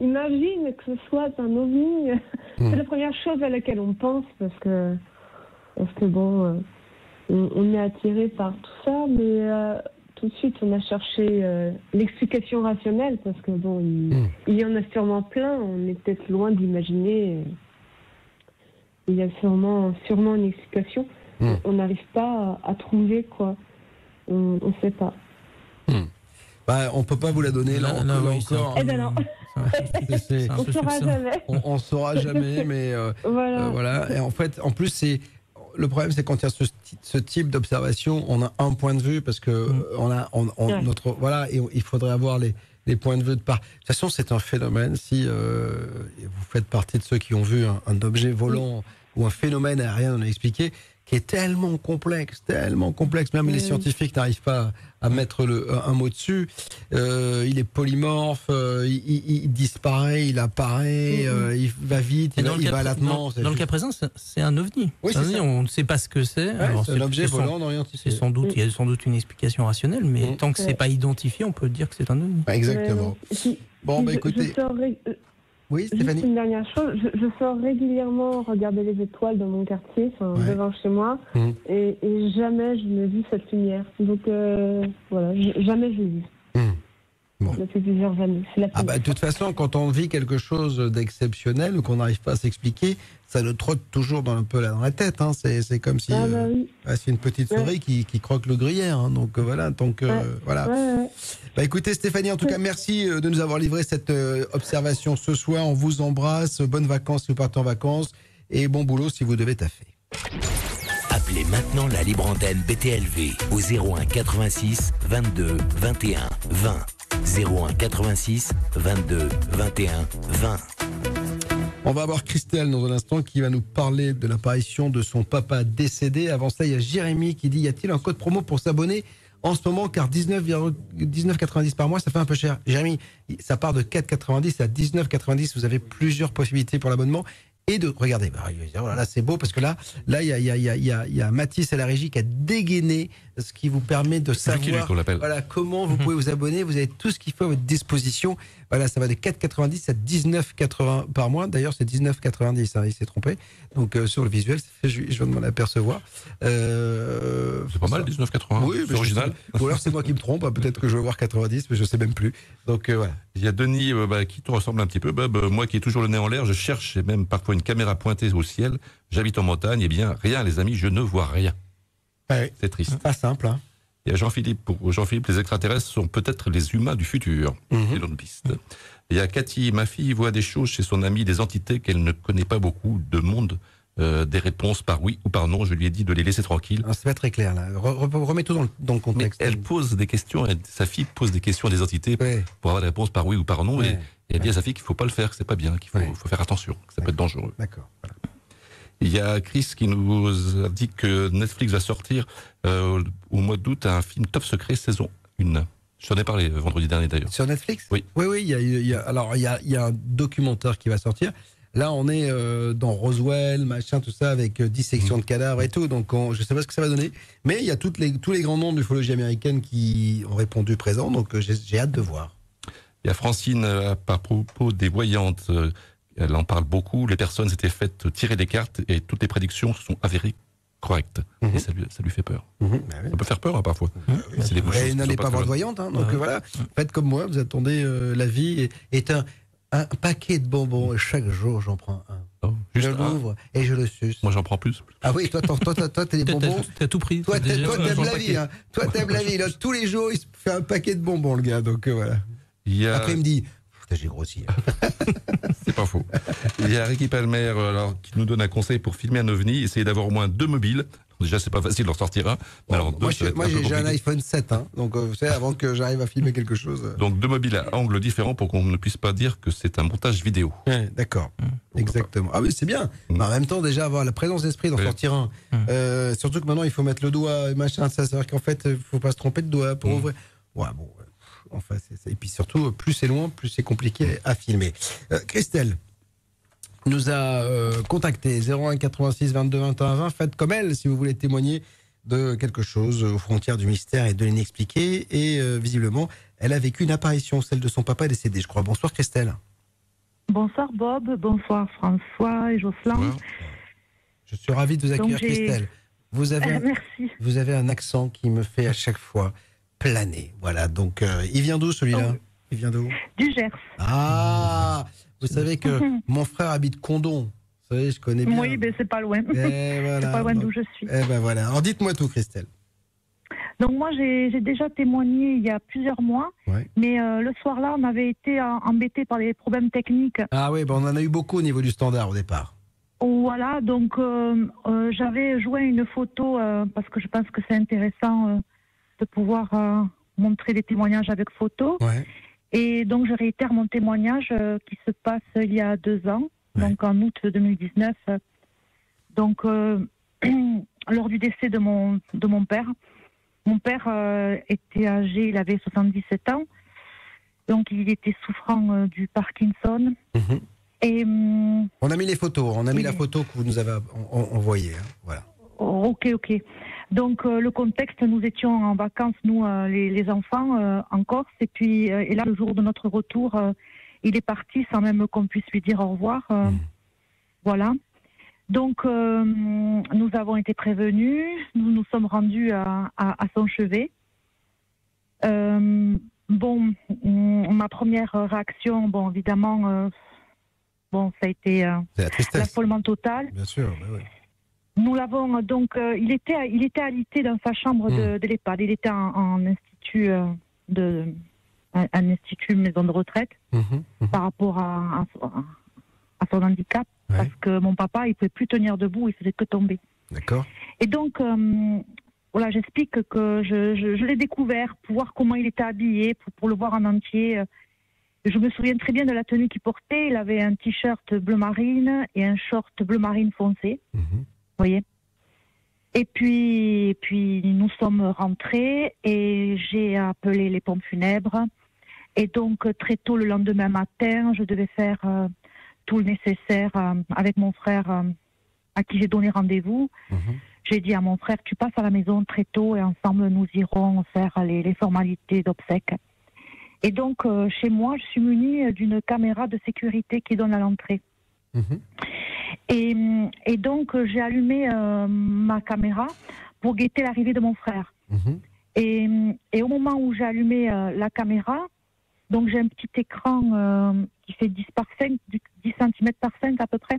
H: imagine que ce soit un ovni. C'est la première chose à laquelle on pense, parce que bon, on est attiré par tout ça, mais tout de suite, on a cherché l'explication rationnelle, parce que bon, il y en a sûrement plein, on est peut-être loin d'imaginer. Il y a sûrement une explication. On n'arrive pas à trouver, quoi. On ne sait pas.
A: On ne peut pas vous la donner là encore.
H: Eh ben non. On ne saura jamais.
A: On ne saura jamais, mais voilà. Et en fait, en plus, le problème, c'est quand il y a ce type d'observation, on a un point de vue parce que voilà, et il faudrait avoir les points de vue de part. De toute façon, c'est un phénomène. Si vous faites partie de ceux qui ont vu un objet volant ou un phénomène aérien, on a expliqué, qui est tellement complexe, même les scientifiques n'arrivent pas à mettre un mot dessus. Il est polymorphe, il disparaît, il apparaît, il va vite, il va lentement.
E: Dans le cas présent, c'est un ovni.
A: Oui,
E: on ne sait pas ce que c'est.
A: C'est l'objet volant non identifié.
E: Il y a sans doute une explication rationnelle, mais tant que c'est pas identifié, on peut dire que c'est un ovni.
A: Exactement. Écoutez. Oui, Stéphanie.
H: Juste une dernière chose, je sors régulièrement regarder les étoiles dans mon quartier, devant chez moi, et jamais je ne vis cette lumière. Donc voilà, jamais je l'ai vue. Depuis plusieurs années.
A: De toute façon, quand on vit quelque chose d'exceptionnel ou qu'on n'arrive pas à s'expliquer, ça nous trotte toujours un peu dans la tête. Hein. C'est comme si c'est une petite souris qui croque le gruyère. Hein. Donc voilà. Voilà. Écoutez, Stéphanie, en tout cas, merci de nous avoir livré cette observation ce soir. On vous embrasse. Bonnes vacances si vous partez en vacances et bon boulot si vous devez taffer.
C: Appelez maintenant la libre antenne BTLV au 01 86 22 21 20. 01 86 22 21 20.
A: On va avoir Christelle dans un instant qui va nous parler de l'apparition de son papa décédé. Avant ça, il y a Jérémy qui dit: y a-t-il un code promo pour s'abonner en ce moment, car 19,90 par mois, ça fait un peu cher. Jérémy, ça part de 4,90 à 19,90. Vous avez plusieurs possibilités pour l'abonnement. Et regardez, là c'est beau parce que là il y a Mathis à la régie qui a dégainé, ce qui vous permet de savoir comment vous pouvez vous abonner. Vous avez tout ce qu'il faut à votre disposition. Voilà, ça va de 4,90 à 19,80 par mois. D'ailleurs, c'est 19,90. Il s'est trompé. Donc sur le visuel, je viens de m'en apercevoir.
D: C'est pas mal, 19,80.
A: Oui, c'est original. Ou alors c'est moi qui me trompe. Peut-être que je vais voir 90, mais je sais même plus. Donc voilà.
D: Il y a Denis qui te ressemble un petit peu. Moi qui ai toujours le nez en l'air, je cherche même parfois une caméra pointée au ciel. J'habite en montagne. Eh bien, rien, les amis, je ne vois rien.
A: Ouais.
D: C'est triste.
A: Pas simple. Hein.
D: Il y a Jean-Philippe. Pour Jean-Philippe, les extraterrestres sont peut-être les humains du futur. C'est l'autre piste. Il y a Cathy. Ma fille voit des choses chez son amie, des entités qu'elle ne connaît pas beaucoup de monde. Des réponses par oui ou par non. Je lui ai dit de les laisser tranquilles.
A: C'est pas très clair là. Remets tout dans le contexte.
D: Mais elle pose des questions. Sa fille pose des questions à des entités pour avoir des réponses par oui ou par non. Et elle dit à sa fille qu'il faut pas le faire, que c'est pas bien, qu'il faut faire attention, que ça peut être dangereux.
A: D'accord. Voilà.
D: Il y a Chris qui nous a dit que Netflix va sortir au mois d'août un film Top Secret saison 1. Je t'en ai parlé vendredi dernier d'ailleurs.
A: Sur Netflix ?
D: Oui.
A: Oui. Il y a un documentaire qui va sortir. Là, on est dans Roswell, machin, tout ça, avec dissection de cadavres et tout. Donc, je ne sais pas ce que ça va donner. Mais il y a tous les grands noms de l'ufologie américaine qui ont répondu présent. Donc, j'ai hâte de voir.
D: Il y a Francine, à propos des voyantes, elle en parle beaucoup. Les personnes s'étaient faites tirer des cartes et toutes les prédictions sont avérées correctes. Et ça lui fait peur. Ça peut faire peur parfois.
A: Et n'allez pas voir de voyante. Hein, donc voilà, faites comme moi, vous attendez, la vie est un paquet de bonbons et chaque jour j'en prends un. Je l'ouvre et je le suce.
D: Moi j'en prends plus.
A: Ah oui, toi t'as des bonbons.
E: T'as tout pris.
A: Toi t'aimes la vie. Hein. Toi t'aimes la vie. Là, tous les jours il se fait un paquet de bonbons le gars. Donc voilà. Après il me dit, j'ai grossi.
D: C'est pas faux. Il y a Ricky Palmer qui nous donne un conseil pour filmer un ovni. Essayez d'avoir au moins 2 mobiles. Déjà, c'est pas facile d'en sortir un. Mais alors,
A: moi, j'ai un iPhone 7. Hein, donc, vous savez, avant que j'arrive à filmer quelque chose.
D: Donc, 2 mobiles à angles différents pour qu'on ne puisse pas dire que c'est un montage vidéo.
A: Ouais, d'accord. Exactement. Ah oui, c'est bien. Mais en même temps, déjà, avoir la présence d'esprit d'en sortir un. Surtout que maintenant, il faut mettre le doigt et machin. Ça, c'est-à-dire qu'en fait, il ne faut pas se tromper de doigt pour ouvrir. Ouais, bon. Enfin, et puis surtout, plus c'est loin, plus c'est compliqué à filmer. Christelle nous a contacté 01 86 22 21 20. Faites comme elle si vous voulez témoigner de quelque chose aux frontières du mystère et de l'inexpliqué. Et visiblement, elle a vécu une apparition, celle de son papa décédé, je crois. Bonsoir Christelle.
I: Bonsoir Bob, bonsoir François et Jocelyn.
A: Bonsoir. Je suis ravi de vous accueillir Christelle. Vous avez un accent qui me fait à chaque fois planer. Voilà, donc il vient d'où celui-là ? Il vient d'où ?
I: Du Gers.
A: Ah, vous savez que mon frère habite Condon. Vous savez, je connais bien.
I: Oui, mais c'est pas loin.
A: Voilà,
I: c'est pas loin d'où je suis.
A: Eh ben voilà. Alors dites-moi tout, Christelle.
I: Donc moi, j'ai déjà témoigné il y a plusieurs mois, mais le soir-là, on avait été embêtés par des problèmes techniques.
A: Ah oui, ben on en a eu beaucoup au niveau du standard au départ.
I: Voilà, donc j'avais joint une photo parce que je pense que c'est intéressant de pouvoir montrer des témoignages avec photo.
A: Ouais.
I: Et donc je réitère mon témoignage qui se passe il y a 2 ans, donc en août 2019. Donc lors du décès de mon père. Mon père était âgé, il avait 77 ans, donc il était souffrant du Parkinson.
A: Mmh.
I: Et,
A: on a mis les photos, on a mis la photo que vous nous avez envoyée. Hein, voilà.
I: Ok. Donc le contexte, nous étions en vacances, nous les enfants, en Corse, et là le jour de notre retour, il est parti sans même qu'on puisse lui dire au revoir. Voilà. Donc, nous avons été prévenus, nous nous sommes rendus à son chevet. Ma première réaction, évidemment, ça a été l'affolement total.
A: Bien sûr, oui.
I: Nous l'avons donc, il était alité dans sa chambre de l'EHPAD. Il était en institut un institut maison de retraite par rapport à son handicap.
A: Ouais.
I: Parce que mon papa, il ne pouvait plus tenir debout, il faisait que tomber.
A: D'accord.
I: Et donc, voilà, j'explique que je l'ai découvert pour voir comment il était habillé, pour le voir en entier. Je me souviens très bien de la tenue qu'il portait. Il avait un t-shirt bleu marine et un short bleu marine foncé. Vous voyez. Et puis, nous sommes rentrés et j'ai appelé les pompes funèbres. Et donc, très tôt le lendemain matin, je devais faire tout le nécessaire avec mon frère à qui j'ai donné rendez-vous. J'ai dit à mon frère, tu passes à la maison très tôt et ensemble nous irons faire les formalités d'obsèques. Et donc chez moi, je suis munie d'une caméra de sécurité qui donne à l'entrée. Et donc j'ai allumé ma caméra pour guetter l'arrivée de mon frère. Et au moment où j'ai allumé la caméra, donc j'ai un petit écran qui fait 10 cm par 5 à peu près.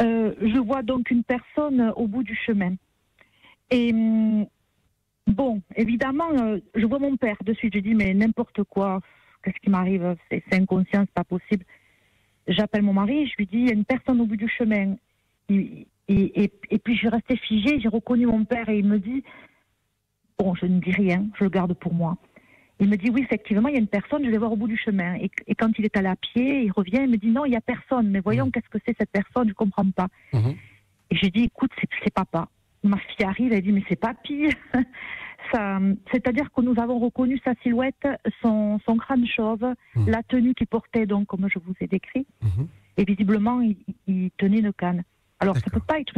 I: Je vois donc une personne au bout du chemin. Et évidemment, je vois mon père de suite. Je dis, mais n'importe quoi, qu'est-ce qui m'arrive? C'est inconscient, c'est pas possible. J'appelle mon mari, je lui dis, il y a une personne au bout du chemin. Et puis je suis restée figée, j'ai reconnu mon père et il me dit, je ne dis rien, je le garde pour moi. Il me dit, oui, effectivement, il y a une personne, je vais voir au bout du chemin. Et quand il est allé à pied, il revient, il me dit, non, il n'y a personne. Mais voyons, qu'est-ce que c'est cette personne? Je ne comprends pas. Et j'ai dit, écoute, c'est papa. Ma fille arrive, elle dit, mais c'est papy. C'est-à-dire que nous avons reconnu sa silhouette, son crâne chauve, la tenue qu'il portait, donc, comme je vous ai décrit. Et visiblement, il tenait une canne. Alors, ça ne peut pas être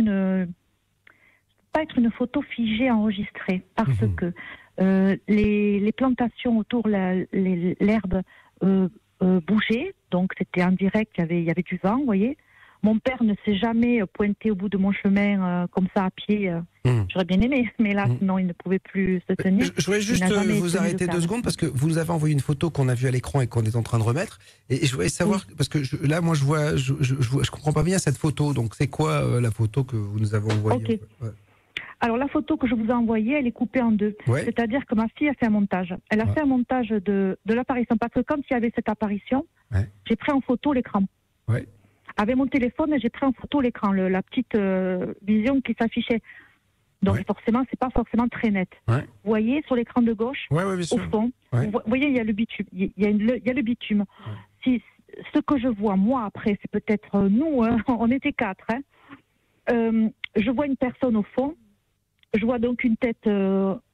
I: une photo figée enregistrée, parce que les plantations autour, l'herbe bougeait, donc c'était en direct, il y avait du vent, vous voyez. Mon père ne s'est jamais pointé au bout de mon chemin comme ça à pied. J'aurais bien aimé, mais là, sinon, il ne pouvait plus se tenir.
A: Je voudrais juste vous arrêter 2 secondes, parce que vous nous avez envoyé une photo qu'on a vue à l'écran et qu'on est en train de remettre. Et je voudrais savoir, parce que là, moi, je comprends pas bien cette photo. Donc, c'est quoi la photo que vous nous avez envoyée?
I: Alors, la photo que je vous ai envoyée, elle est coupée en 2. C'est-à-dire que ma fille a fait un montage. Elle a fait un montage de l'apparition. Parce que quand il y avait cette apparition, j'ai pris en photo l'écran. Avec mon téléphone, j'ai pris en photo l'écran, la petite vision qui s'affichait. Donc, forcément, c'est pas forcément très net. Vous voyez, sur l'écran de gauche, au fond, vous voyez, il y a le bitume. Il y a le bitume. Si, ce que je vois, moi, après, c'est peut-être nous, on était 4. Je vois une personne au fond. Je vois donc une tête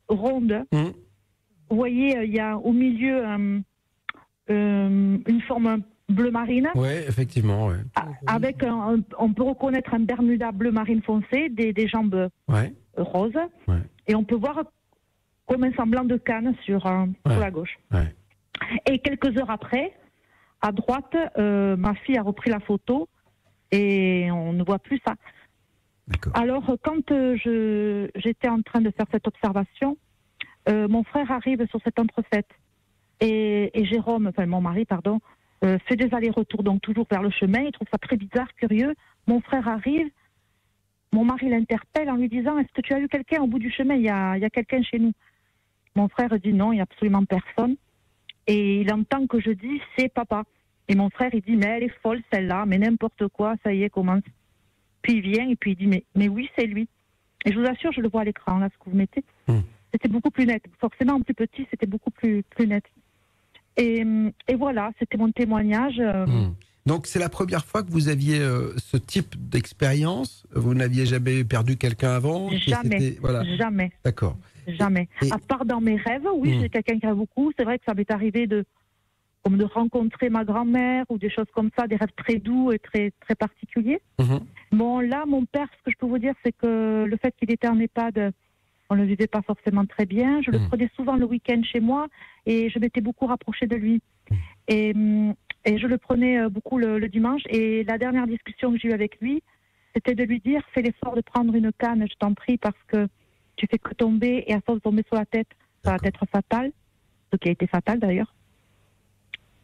I: ronde. Vous voyez, il y a au milieu une forme bleu marine.
A: Oui, effectivement.
I: Avec on peut reconnaître un Bermuda bleu marine foncé, des jambes roses. Et on peut voir comme un semblant de canne sur la gauche. Et quelques heures après, à droite, ma fille a repris la photo et on ne voit plus ça. Alors, quand j'étais en train de faire cette observation, mon frère arrive sur cette entrefaite. Et Jérôme, enfin mon mari, pardon, fait des allers-retours, donc toujours vers le chemin. Il trouve ça très bizarre, curieux. Mon frère arrive. Mon mari l'interpelle en lui disant, est-ce que tu as vu quelqu'un au bout du chemin? Il y a quelqu'un chez nous. Mon frère dit non, il n'y a absolument personne. Et il entend que je dis, c'est papa. Et mon frère, il dit, mais elle est folle celle-là, mais n'importe quoi, ça y est, commence. puis il vient et puis il dit mais oui, c'est lui. Et je vous assure, je le vois à l'écran, là, ce que vous mettez. C'était beaucoup plus net. Forcément, en plus petit, c'était beaucoup plus net. Et voilà, c'était mon témoignage.
A: Donc, c'est la première fois que vous aviez ce type d'expérience? Vous n'aviez jamais perdu quelqu'un avant?
I: Jamais, jamais.
A: D'accord.
I: Jamais. À part dans mes rêves, oui, j'ai quelqu'un qui rêve beaucoup. C'est vrai que ça m'est arrivé de rencontrer ma grand-mère ou des choses comme ça, des rêves très doux et très, très particuliers. Bon, là, mon père, ce que je peux vous dire, c'est que le fait qu'il était en EHPAD, on ne le vivait pas forcément très bien. Je le prenais souvent le week-end chez moi et je m'étais beaucoup rapprochée de lui. Et je le prenais beaucoup le dimanche. Et la dernière discussion que j'ai eue avec lui, c'était de lui dire, fais l'effort de prendre une canne, je t'en prie, parce que tu fais que tomber, et à force de tomber sur la tête, ça va être fatal. Ce qui a été fatal d'ailleurs.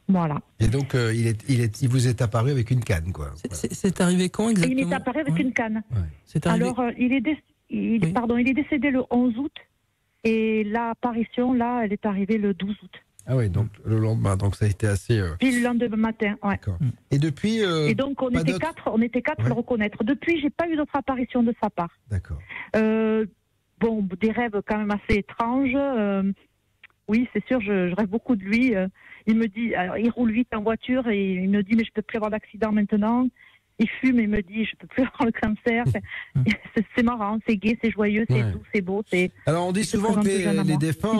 I: Voilà.
A: Et donc, il vous est apparu avec une canne, quoi.
E: C'est arrivé quand exactement?
I: Il m'est apparu avec une canne.
E: Ouais. C'est arrivé...
I: Alors, il est décédé le 11 août, et l'apparition, là, elle est arrivée le 12 août.
A: Ah oui, donc le lendemain, donc ça a été assez...
I: Puis le lendemain matin, ouais.
A: D'accord. Et depuis...
I: et donc on était quatre à le reconnaître. Depuis, j'ai pas eu d'autre apparition de sa part.
A: D'accord.
I: Bon, des rêves quand même assez étranges. Oui, c'est sûr, je rêve beaucoup de lui. Il me dit, alors, il roule vite en voiture et il me dit, mais je peux plus avoir d'accident maintenant. Il fume et me dit, je peux plus avoir le cancer. C'est marrant, c'est gai, c'est joyeux, c'est doux, c'est beau.
A: Alors on dit souvent que les défunts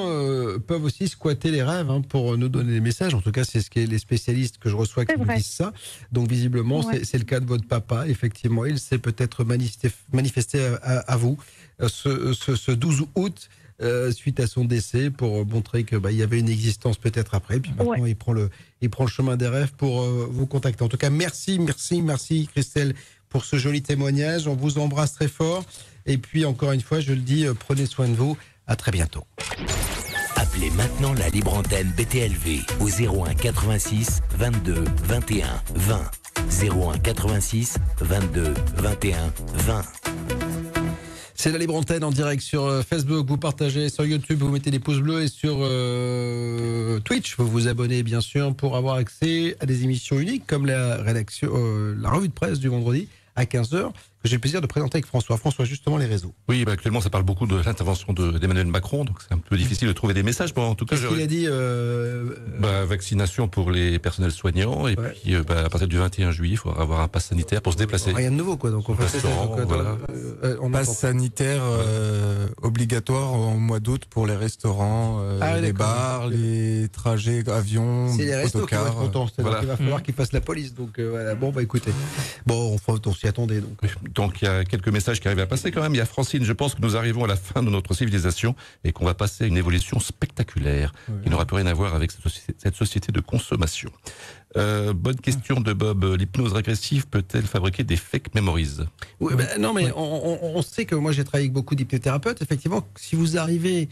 A: peuvent aussi squatter les rêves pour nous donner des messages. En tout cas, c'est ce que les spécialistes que je reçois qui me disent ça. Donc visiblement, c'est le cas de votre papa. Effectivement, il s'est peut-être manifesté à vous ce 12 août. Suite à son décès, pour montrer que il y avait une existence peut-être après. Puis maintenant, il prend le chemin des rêves pour vous contacter. En tout cas, merci Christelle pour ce joli témoignage. On vous embrasse très fort. Et puis encore une fois, je le dis, prenez soin de vous. À très bientôt.
C: Appelez maintenant la libre antenne BTLV au 01 86 22 21 20. 01 86 22 21 20.
A: C'est la libre antenne en direct sur Facebook, vous partagez sur YouTube, vous mettez des pouces bleus et sur Twitch, vous vous abonnez bien sûr pour avoir accès à des émissions uniques comme la revue de presse du vendredi à 15h que j'ai le plaisir de présenter avec François. François, justement, les réseaux.
D: Oui, actuellement, ça parle beaucoup de l'intervention d'Emmanuel Macron, donc c'est un peu difficile de trouver des messages. Bon, en tout cas,
A: qu'est-ce qu'il a dit
D: vaccination pour les personnels soignants, et puis à partir du 21 juillet, il faudra avoir un pass sanitaire pour se déplacer.
A: Rien de nouveau, quoi. Donc on fait
J: pass sanitaire obligatoire au mois d'août pour les restaurants, les bars, les trajets avions,
A: c'est les restos qui vont être contents.
D: Voilà.
A: Il va falloir qu'ils fassent la police. Donc voilà. Bon, écoutez. Bon, on s'y attendait.
D: Donc il y a quelques messages qui arrivent à passer quand même. Il y a Francine, je pense que nous arrivons à la fin de notre civilisation et qu'on va passer à une évolution spectaculaire qui n'aura plus rien à voir avec cette société de consommation. Bonne question de Bob. L'hypnose régressive peut-elle fabriquer des fake memories?
A: Oui, non, mais on sait que moi j'ai travaillé avec beaucoup d'hypnothérapeutes. Effectivement, si vous arrivez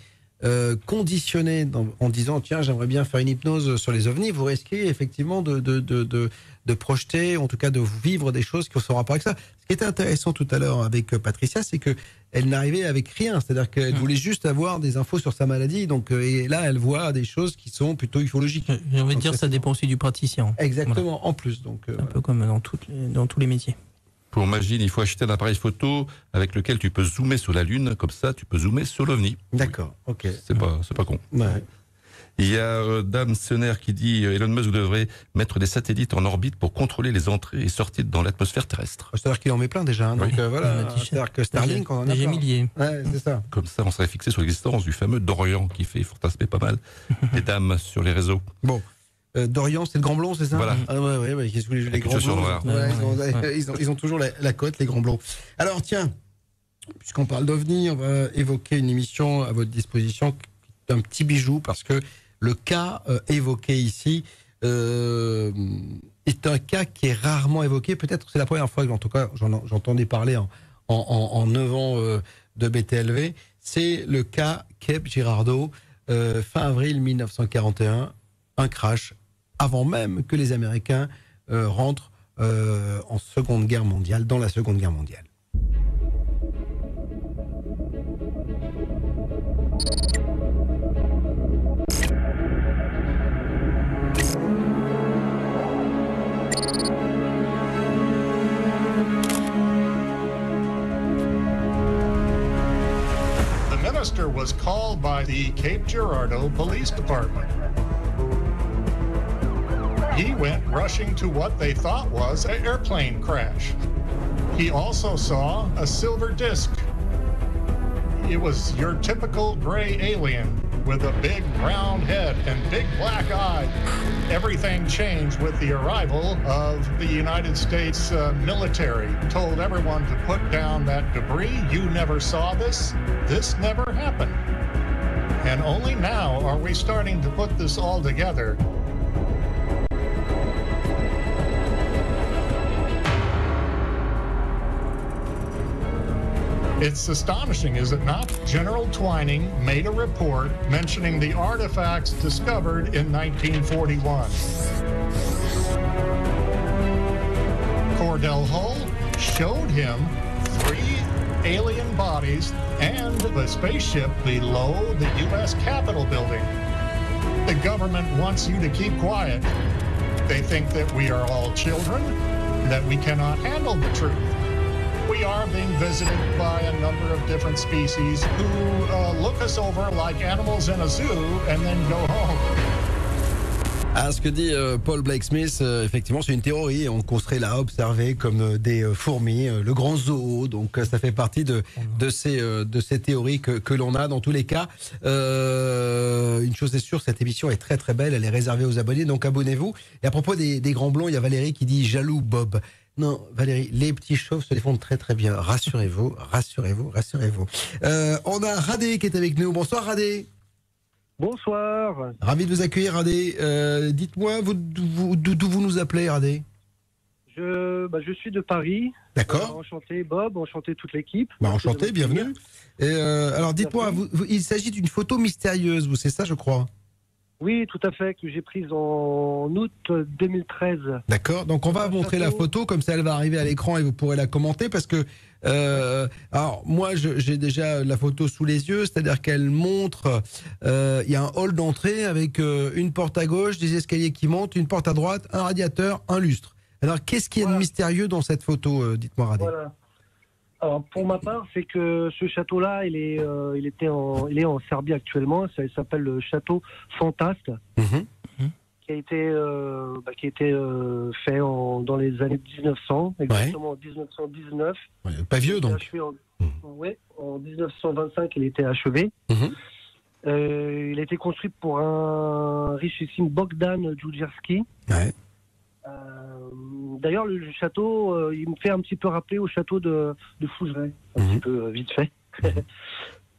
A: conditionné en disant tiens, j'aimerais bien faire une hypnose sur les ovnis, vous risquez effectivement de projeter, en tout cas de vivre des choses qui sont en rapport avec ça. Ce qui était intéressant tout à l'heure avec Patricia, c'est qu'elle n'arrivait avec rien, c'est-à-dire qu'elle voulait juste avoir des infos sur sa maladie, donc, et là elle voit des choses qui sont plutôt ufologiques.
E: J'ai envie de dire ça dépend aussi du praticien.
A: Exactement, voilà. En plus. Donc,
E: un peu comme dans tous les métiers.
D: Pour Magine, il faut acheter un appareil photo avec lequel tu peux zoomer sur la Lune, comme ça tu peux zoomer sur l'OVNI.
A: D'accord, ok.
D: C'est pas con.
A: Ouais.
D: Il y a Dame Sonner qui dit Elon Musk devrait mettre des satellites en orbite pour contrôler les entrées et sorties dans l'atmosphère terrestre.
A: C'est-à-dire qu'il en met plein déjà. Hein, donc voilà, c'est-à-dire que Starlink, on en a
E: déjà
A: plein.
E: milliers.
A: Ouais, c'est ça.
D: Comme ça, on serait fixé sur l'existence du fameux Dorian qui fait fantasmer pas mal les dames sur les réseaux.
A: Bon. Dorian, c'est le grand blond, c'est ça?
D: Voilà.
A: Ah ouais, qu'est-ce que les grands blonds, ils ont toujours la cote, les grands blonds. Alors tiens, puisqu'on parle d'OVNI, on va évoquer une émission à votre disposition, un petit bijou, parce que le cas évoqué ici est un cas qui est rarement évoqué. Peut-être c'est la première fois que, en tout cas, j'entendais parler en 9 ans de BTLV. C'est le cas Cape Girardeau, fin avril 1941, un crash avant même que les Américains rentrent en Seconde Guerre mondiale, dans la Seconde Guerre mondiale.
K: was called by the Cape Girardeau Police Department. He went rushing to what they thought was an airplane crash. He also saw a silver disc. It was your typical gray alien with a big round head and big black eyes. Everything changed with the arrival of the United States military. Told everyone to put down that debris. You never saw this. This never happened. And only now are we starting to put this all together. It's astonishing, is it not? General Twining made a report mentioning the artifacts discovered in 1941. Cordell Hull showed him 3 alien bodies and the spaceship below the U.S. Capitol building. The government wants you to keep quiet. They think that we are all children, that we cannot handle the truth. We are being visited by a number of different species who look us over like animals in a zoo and then go home.
A: Ah, ce que dit Paul Blake Smith, effectivement, c'est une théorie qu'on serait là observé comme des fourmis, le grand zoo. Donc, ça fait partie de ces théories que l'on a dans tous les cas. Une chose est sûre, cette émission est très très belle. Elle est réservée aux abonnés, donc abonnez-vous. Et à propos des grands blonds, il y a Valérie qui dit jaloux Bob. Non, Valérie, les petits chauves se défendent très très bien. Rassurez-vous, rassurez-vous, rassurez-vous. On a Radé qui est avec nous. Bonsoir Radé.
L: Bonsoir.
A: Ravi de vous accueillir Radé. Dites-moi, d'où vous nous appelez Radé?
L: Je suis de Paris.
A: D'accord.
L: Enchanté Bob, enchanté toute l'équipe.
A: Enchanté, bienvenue. Alors dites-moi, il s'agit d'une photo mystérieuse, c'est ça je crois?
L: Oui, tout à fait, que j'ai prise en août 2013.
A: D'accord, donc on va montrer la photo, comme ça elle va arriver à l'écran et vous pourrez la commenter, parce que, alors moi j'ai déjà la photo sous les yeux, c'est-à-dire qu'elle montre, il y a un hall d'entrée avec une porte à gauche, des escaliers qui montent, une porte à droite, un radiateur, un lustre. Alors qu'est-ce qui est de mystérieux dans cette photo, dites-moi Radé?
L: Voilà. Alors pour ma part, c'est que ce château-là, il est en Serbie actuellement. Ça s'appelle le château Fantaste, qui a été fait dans les années 1900, exactement en 1919.
A: Ouais, pas vieux donc.
L: En 1925, il était achevé. Il a été construit pour un richissime Bogdan Djudjerski. Ouais. D'ailleurs, le château, il me fait un petit peu rappeler au château de Fougeray, un petit peu vite fait.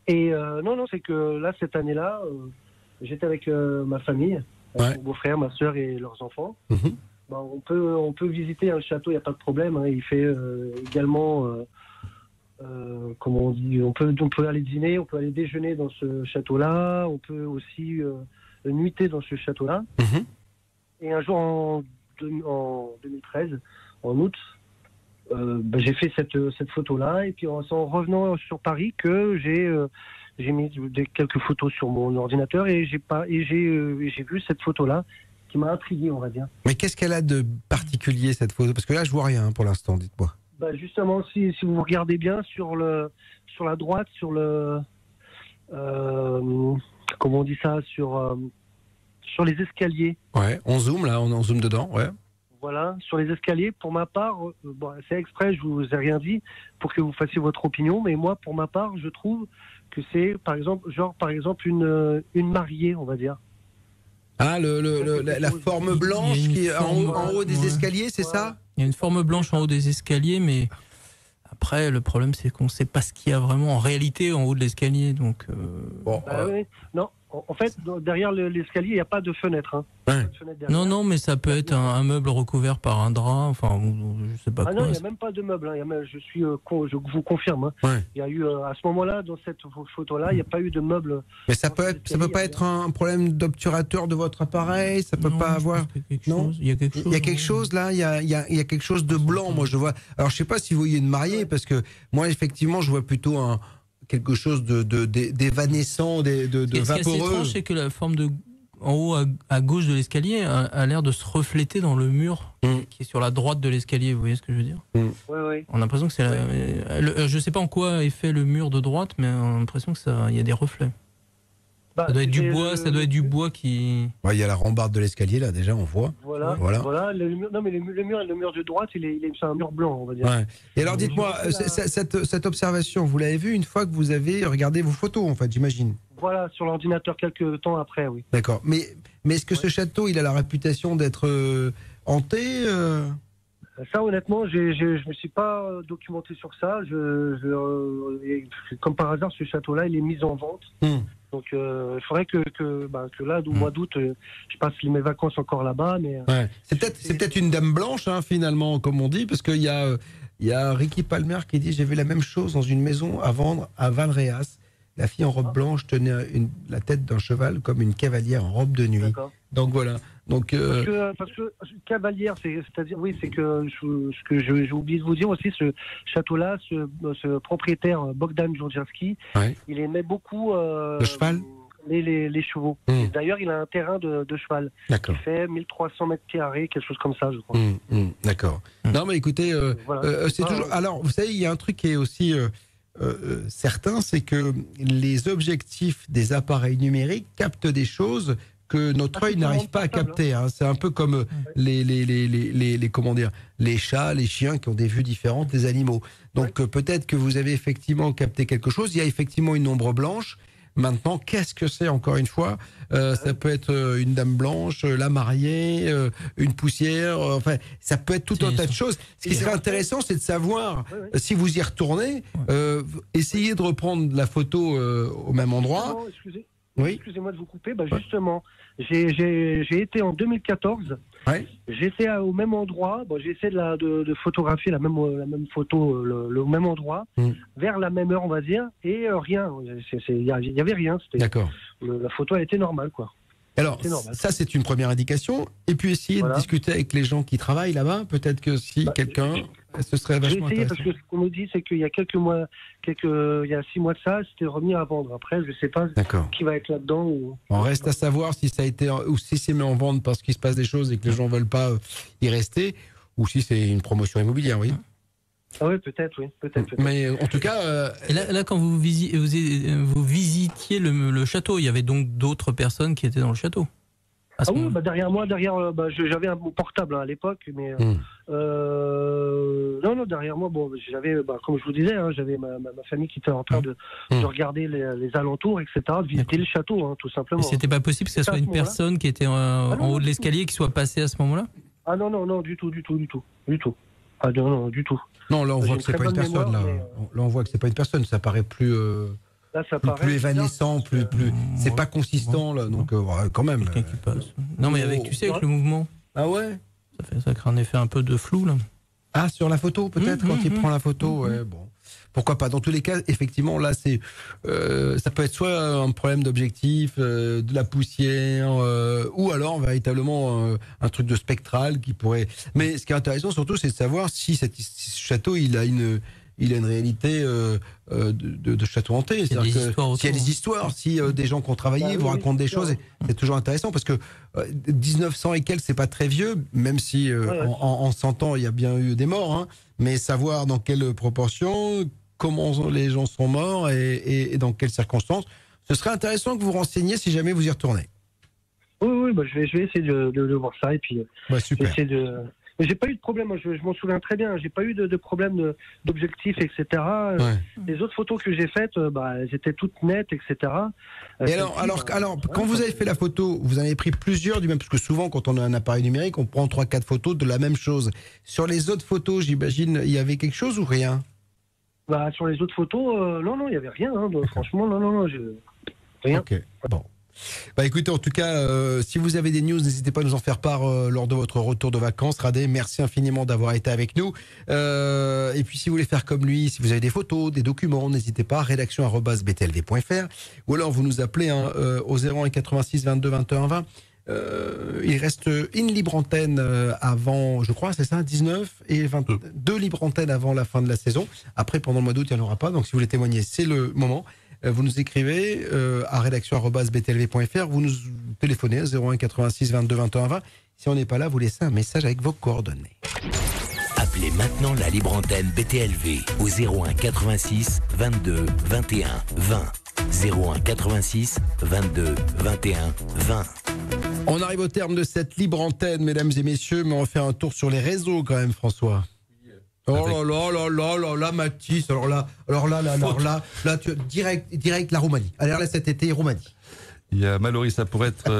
L: Et non, c'est que là, cette année-là, j'étais avec ma famille, mon beau-frère, ma soeur et leurs enfants. On peut visiter le château, il n'y a pas de problème. Hein. Il fait également, comment on dit, on peut aller dîner, on peut aller déjeuner dans ce château-là, on peut aussi nuiter dans ce château-là. Et un jour en 2013, en août, j'ai fait cette photo-là, et puis c'est en revenant sur Paris que j'ai mis quelques photos sur mon ordinateur, et j'ai vu cette photo-là qui m'a intrigué, on va dire.
A: Mais qu'est-ce qu'elle a de particulier cette photo? Parce que là, je vois rien pour l'instant. Dites-moi.
L: Justement, si vous regardez bien sur la droite, sur le comment on dit ça, sur les escaliers.
A: Ouais, on zoome là, on zoome dedans, ouais.
L: Voilà, sur les escaliers, pour ma part, c'est exprès, je vous ai rien dit pour que vous fassiez votre opinion, mais moi, pour ma part, je trouve que c'est, par exemple, une mariée, on va dire.
A: Ah, la forme blanche qui est en haut des escaliers, c'est ça?
E: Il y a une forme blanche en haut des escaliers, mais après, le problème, c'est qu'on ne sait pas ce qu'il y a vraiment en réalité en haut de l'escalier, donc...
L: oui. Non. En fait, derrière l'escalier, il n'y a pas de fenêtre. Hein.
E: Ouais. Non, mais ça peut être un meuble recouvert par un drap, enfin, je sais pas quoi.
L: Non, il n'y a même pas de meuble. Hein. Je vous confirme. Hein. Ouais. Il y a eu, à ce moment-là, dans cette photo-là, il n'y a pas eu de meuble.
A: Mais ça peut pas être un problème d'obturateur de votre appareil. Ça peut pas avoir. Non, il y a quelque chose. Il y a quelque chose là. Il y a quelque chose de blanc. Moi, je vois. Alors, je sais pas si vous voyez une mariée, parce que moi, effectivement, je vois plutôt quelque chose d'évanescent, de vaporeux.
E: Ce qui est assez étrange, c'est que la forme en haut à gauche de l'escalier a l'air de se refléter dans le mur qui est sur la droite de l'escalier. Vous voyez ce que je veux dire?
L: Oui.
E: On a l'impression que c'est je sais pas en quoi est fait le mur de droite, mais on a l'impression que il y a des reflets. Ça doit être du bois, ça doit être du bois qui.
A: Il y a la rambarde de l'escalier là, déjà on voit.
L: Voilà. Le mur de droite, c'est un mur blanc, on va dire.
A: Ouais. Et alors dites-moi, cette observation, vous l'avez vue une fois que vous avez regardé vos photos, en fait, j'imagine.
L: Voilà, sur l'ordinateur quelques temps après, oui.
A: D'accord. Mais est-ce que ce château, il a la réputation d'être hanté
L: Ça, honnêtement, je me suis pas documenté sur ça. Comme par hasard, ce château-là, il est mis en vente. Donc, il faudrait que là, au mois d'août, je passe mes vacances encore là-bas. Mais
A: c'est peut-être une dame blanche, hein, finalement, comme on dit, parce qu'il y a Ricky Palmer qui dit: j'ai vu la même chose dans une maison à vendre à Valréas. La fille en robe blanche tenait la tête d'un cheval comme une cavalière en robe de nuit.
L: D'accord.
A: Donc voilà. Donc,
L: parce que cavalière, c'est-à-dire, oui, c'est que ce que j'ai oublié de vous dire aussi, ce château-là, ce propriétaire Bogdan Djurdjevski, il aimait beaucoup
A: le cheval,
L: les chevaux. D'ailleurs, il a un terrain de cheval.
A: D'accord.
L: Il fait 1300 mètres carrés, quelque chose comme ça, je crois.
A: D'accord. Non, mais écoutez, c'est toujours. Alors, vous savez, il y a un truc qui est aussi certain, c'est que les objectifs des appareils numériques captent des choses que notre œil n'arrive pas à capter. Hein. C'est un peu comme comment dire, les chats, les chiens qui ont des vues différentes des animaux. Donc peut-être que vous avez effectivement capté quelque chose. Il y a effectivement une ombre blanche. Maintenant, qu'est-ce que c'est, encore une fois? Ça peut être une dame blanche, la mariée, une poussière, enfin, ça peut être tout un tas de choses. Ce qui serait intéressant, c'est de savoir, si vous y retournez, essayez de reprendre la photo au même endroit.
L: Excusez-moi de vous couper. Justement, j'ai été en 2014. J'étais au même endroit. J'ai essayé de photographier la même photo, le même endroit, vers la même heure, on va dire, et rien. Il y avait rien.
A: D'accord.
L: La photo, elle était normale, quoi.
A: Alors, ça, c'est une première indication. Et puis, essayer de discuter avec les gens qui travaillent là-bas. Peut-être que si quelqu'un... Ce serait vachement intéressant.
L: Parce que ce qu'on me dit, c'est qu'il y a il y a 6 mois de ça, c'était remis à vendre. Après, je ne sais pas qui va être là-dedans.
A: On reste à savoir si ça a été, ou si c'est mis en vente parce qu'il se passe des choses et que les gens ne veulent pas y rester, ou si c'est une promotion immobilière, oui.
L: Ah oui, peut-être, oui. Peut-être.
A: Mais en tout cas...
E: Et là, quand vous visitiez le château, il y avait donc d'autres personnes qui étaient dans le château?
L: Derrière moi, j'avais un portable à l'époque, mais non, derrière moi, j'avais, comme je vous disais, j'avais ma famille qui était en train de regarder les alentours, etc., de visiter le château, tout simplement.
E: Et c'était pas possible que ce soit une personne qui était en haut de l'escalier qui soit passée à ce moment-là?
L: Ah non, du tout. Ah non, du tout.
A: Non, là on voit que c'est pas une personne. Là on voit que c'est pas une personne. Ça paraît plus.
L: Là, ça paraît
A: plus évanescent, plus c'est pas consistant là, donc quand même.
E: Quelqu'un qui passe. Non, mais avec le mouvement.
A: Ah ouais.
E: Ça crée un effet un peu de flou là.
A: Ah, sur la photo peut-être quand il prend la photo. Ouais, bon. Pourquoi pas. Dans tous les cas, effectivement, là c'est ça peut être soit un problème d'objectif, de la poussière, ou alors véritablement un truc de spectral qui pourrait. Mais ce qui est intéressant surtout, c'est de savoir si ce château il a une réalité de château hanté. C'est-à-dire que s'il y a des histoires, si des gens qui ont travaillé vous racontent des choses, c'est toujours intéressant parce que 1900 et quelques, c'est pas très vieux, même si en 100 ans il y a bien eu des morts, hein, mais savoir dans quelle proportion, comment les gens sont morts et dans quelles circonstances, ce serait intéressant que vous renseigniez si jamais vous y retournez.
L: Oui, je vais essayer de voir ça et puis
A: super.
L: Essayer de... Mais j'ai pas eu de problème, je m'en souviens très bien, j'ai pas eu de problème d'objectif, etc. Les autres photos que j'ai faites, elles étaient toutes nettes, etc.
A: Et alors, quand vous avez fait la photo, vous en avez pris plusieurs du même, parce que souvent quand on a un appareil numérique, on prend 3-4 photos de la même chose. Sur les autres photos, j'imagine, il y avait quelque chose ou rien?
L: Sur les autres photos, non, il y avait rien, franchement, non, rien.
A: Ok, bon. Écoutez, en tout cas, si vous avez des news, n'hésitez pas à nous en faire part lors de votre retour de vacances. Radé, merci infiniment d'avoir été avec nous. Et puis, si vous voulez faire comme lui, si vous avez des photos, des documents, n'hésitez pas, rédaction@btlv.fr, ou alors vous nous appelez au 01 86 22 21 20. Il reste une libre antenne avant, je crois, c'est ça, 19 et 22 libres antennes avant la fin de la saison. Après, pendant le mois d'août, il n'y en aura pas. Donc, si vous voulez témoigner, c'est le moment. vous nous écrivez à rédaction@btlv.fr, vous nous téléphonez 01 86 22 21 20. Si on n'est pas là, vous laissez un message avec vos coordonnées.
C: Appelez maintenant la libre antenne BTLV au 01 86 22 21 20. 01 86 22 21 20.
A: On arrive au terme de cette libre antenne, mesdames et messieurs, mais on va faire un tour sur les réseaux quand même, François. Oh là, Mathis, alors là, tu direct la Roumanie. Alors là, cet été, Roumanie.
D: Il y a Mallory, ça pourrait être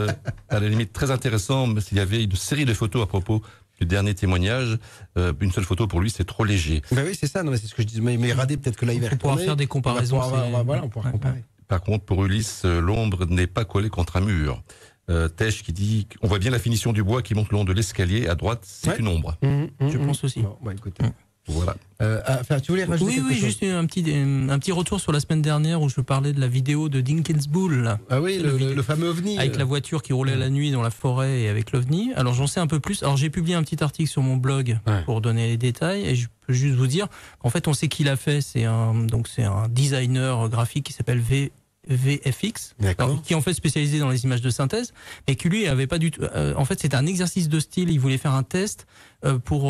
D: à la limite très intéressant, mais s'il y avait une série de photos à propos du dernier témoignage, une seule photo pour lui, c'est trop léger.
A: Ben oui, c'est ça, non, mais c'est ce que je dis. Mais radé, peut-être que là, il va
E: pouvoir faire des comparaisons.
A: On pourra comparer.
D: Par contre, pour Ulysse, l'ombre n'est pas collée contre un mur. Tesh qui dit on voit bien la finition du bois qui monte le long de l'escalier. À droite, c'est une ombre.
E: Je pense aussi.
A: Bon, écoutez.
D: Voilà.
A: Tu voulais rajouter quelque chose ?
E: Juste un petit retour sur la semaine dernière où je parlais de la vidéo de Dinkelsbull. Là.
A: Ah oui, le fameux ovni.
E: Avec la voiture qui roulait la nuit dans la forêt et avec l'ovni. Alors j'en sais un peu plus. Alors j'ai publié un petit article sur mon blog pour donner les détails et je peux juste vous dire qu'en fait on sait qui l'a fait. C'est un designer graphique qui s'appelle VFX, qui est en fait spécialisé dans les images de synthèse, mais qui lui avait pas du tout. En fait, c'était un exercice de style. Il voulait faire un test pour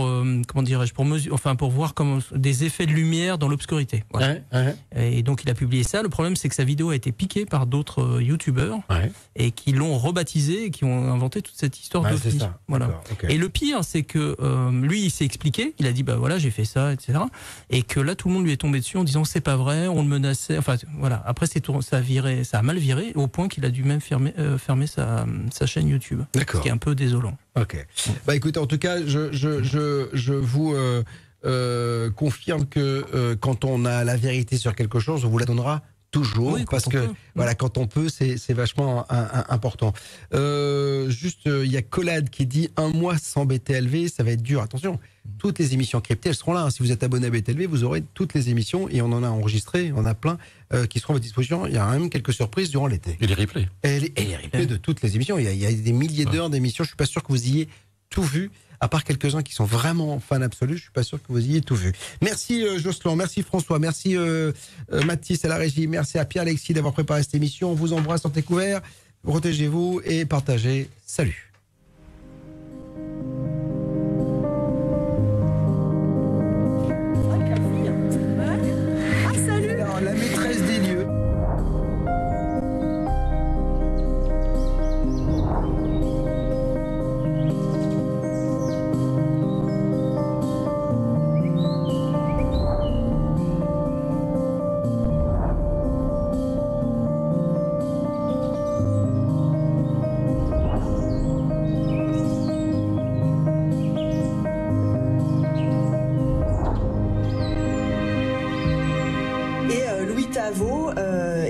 E: comment dirais-je, pour voir comment des effets de lumière dans l'obscurité. Voilà. Et donc il a publié ça. Le problème, c'est que sa vidéo a été piquée par d'autres youtubeurs et qui l'ont rebaptisé et qui ont inventé toute cette histoire d'ovni. Voilà. Et le pire, c'est que lui, il s'est expliqué. Il a dit bah voilà, j'ai fait ça, etc. Et que là, tout le monde lui est tombé dessus en disant c'est pas vrai, on le menaçait. Enfin voilà. Après, ça a mal viré au point qu'il a dû même fermer sa chaîne YouTube. Ce qui est un peu désolant.
A: Ok. Bah écoutez, en tout cas, je vous confirme que quand on a la vérité sur quelque chose, on vous la donnera toujours, parce que voilà, quand on peut, c'est vachement important. Juste, il y a Colade qui dit 1 mois sans BTLV, ça va être dur. Attention, toutes les émissions cryptées, elles seront là. Si vous êtes abonné à BTLV, vous aurez toutes les émissions et on en a enregistré, on a plein qui seront à votre disposition. Il y a même quelques surprises durant l'été.
D: Et les replays.
A: Et les replays de toutes les émissions. Il y a des milliers d'heures d'émissions. Je suis pas sûr que vous ayez tout vu. À part quelques-uns qui sont vraiment fans absolus, je suis pas sûr que vous ayez tout vu. Merci Jocelyn, merci François, merci Mathis à la régie, merci à Pierre-Alexis d'avoir préparé cette émission. On vous embrasse, sortez couverts, protégez-vous et partagez. Salut. Alors, la maîtresse des lieux.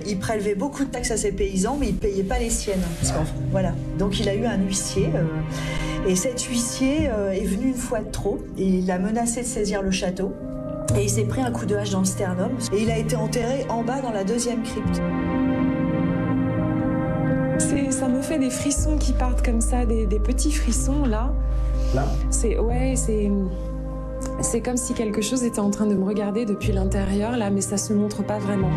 M: Il prélevait beaucoup de taxes à ses paysans, mais il ne payait pas les siennes. Voilà. Donc il a eu un huissier, et cet huissier est venu une fois de trop, et il a menacé de saisir le château, et il s'est pris un coup de hache dans le sternum, et il a été enterré en bas dans la 2e crypte.
N: Ça me fait des frissons qui partent comme ça, des petits frissons là. C'est comme si quelque chose était en train de me regarder depuis l'intérieur là, mais ça se montre pas vraiment.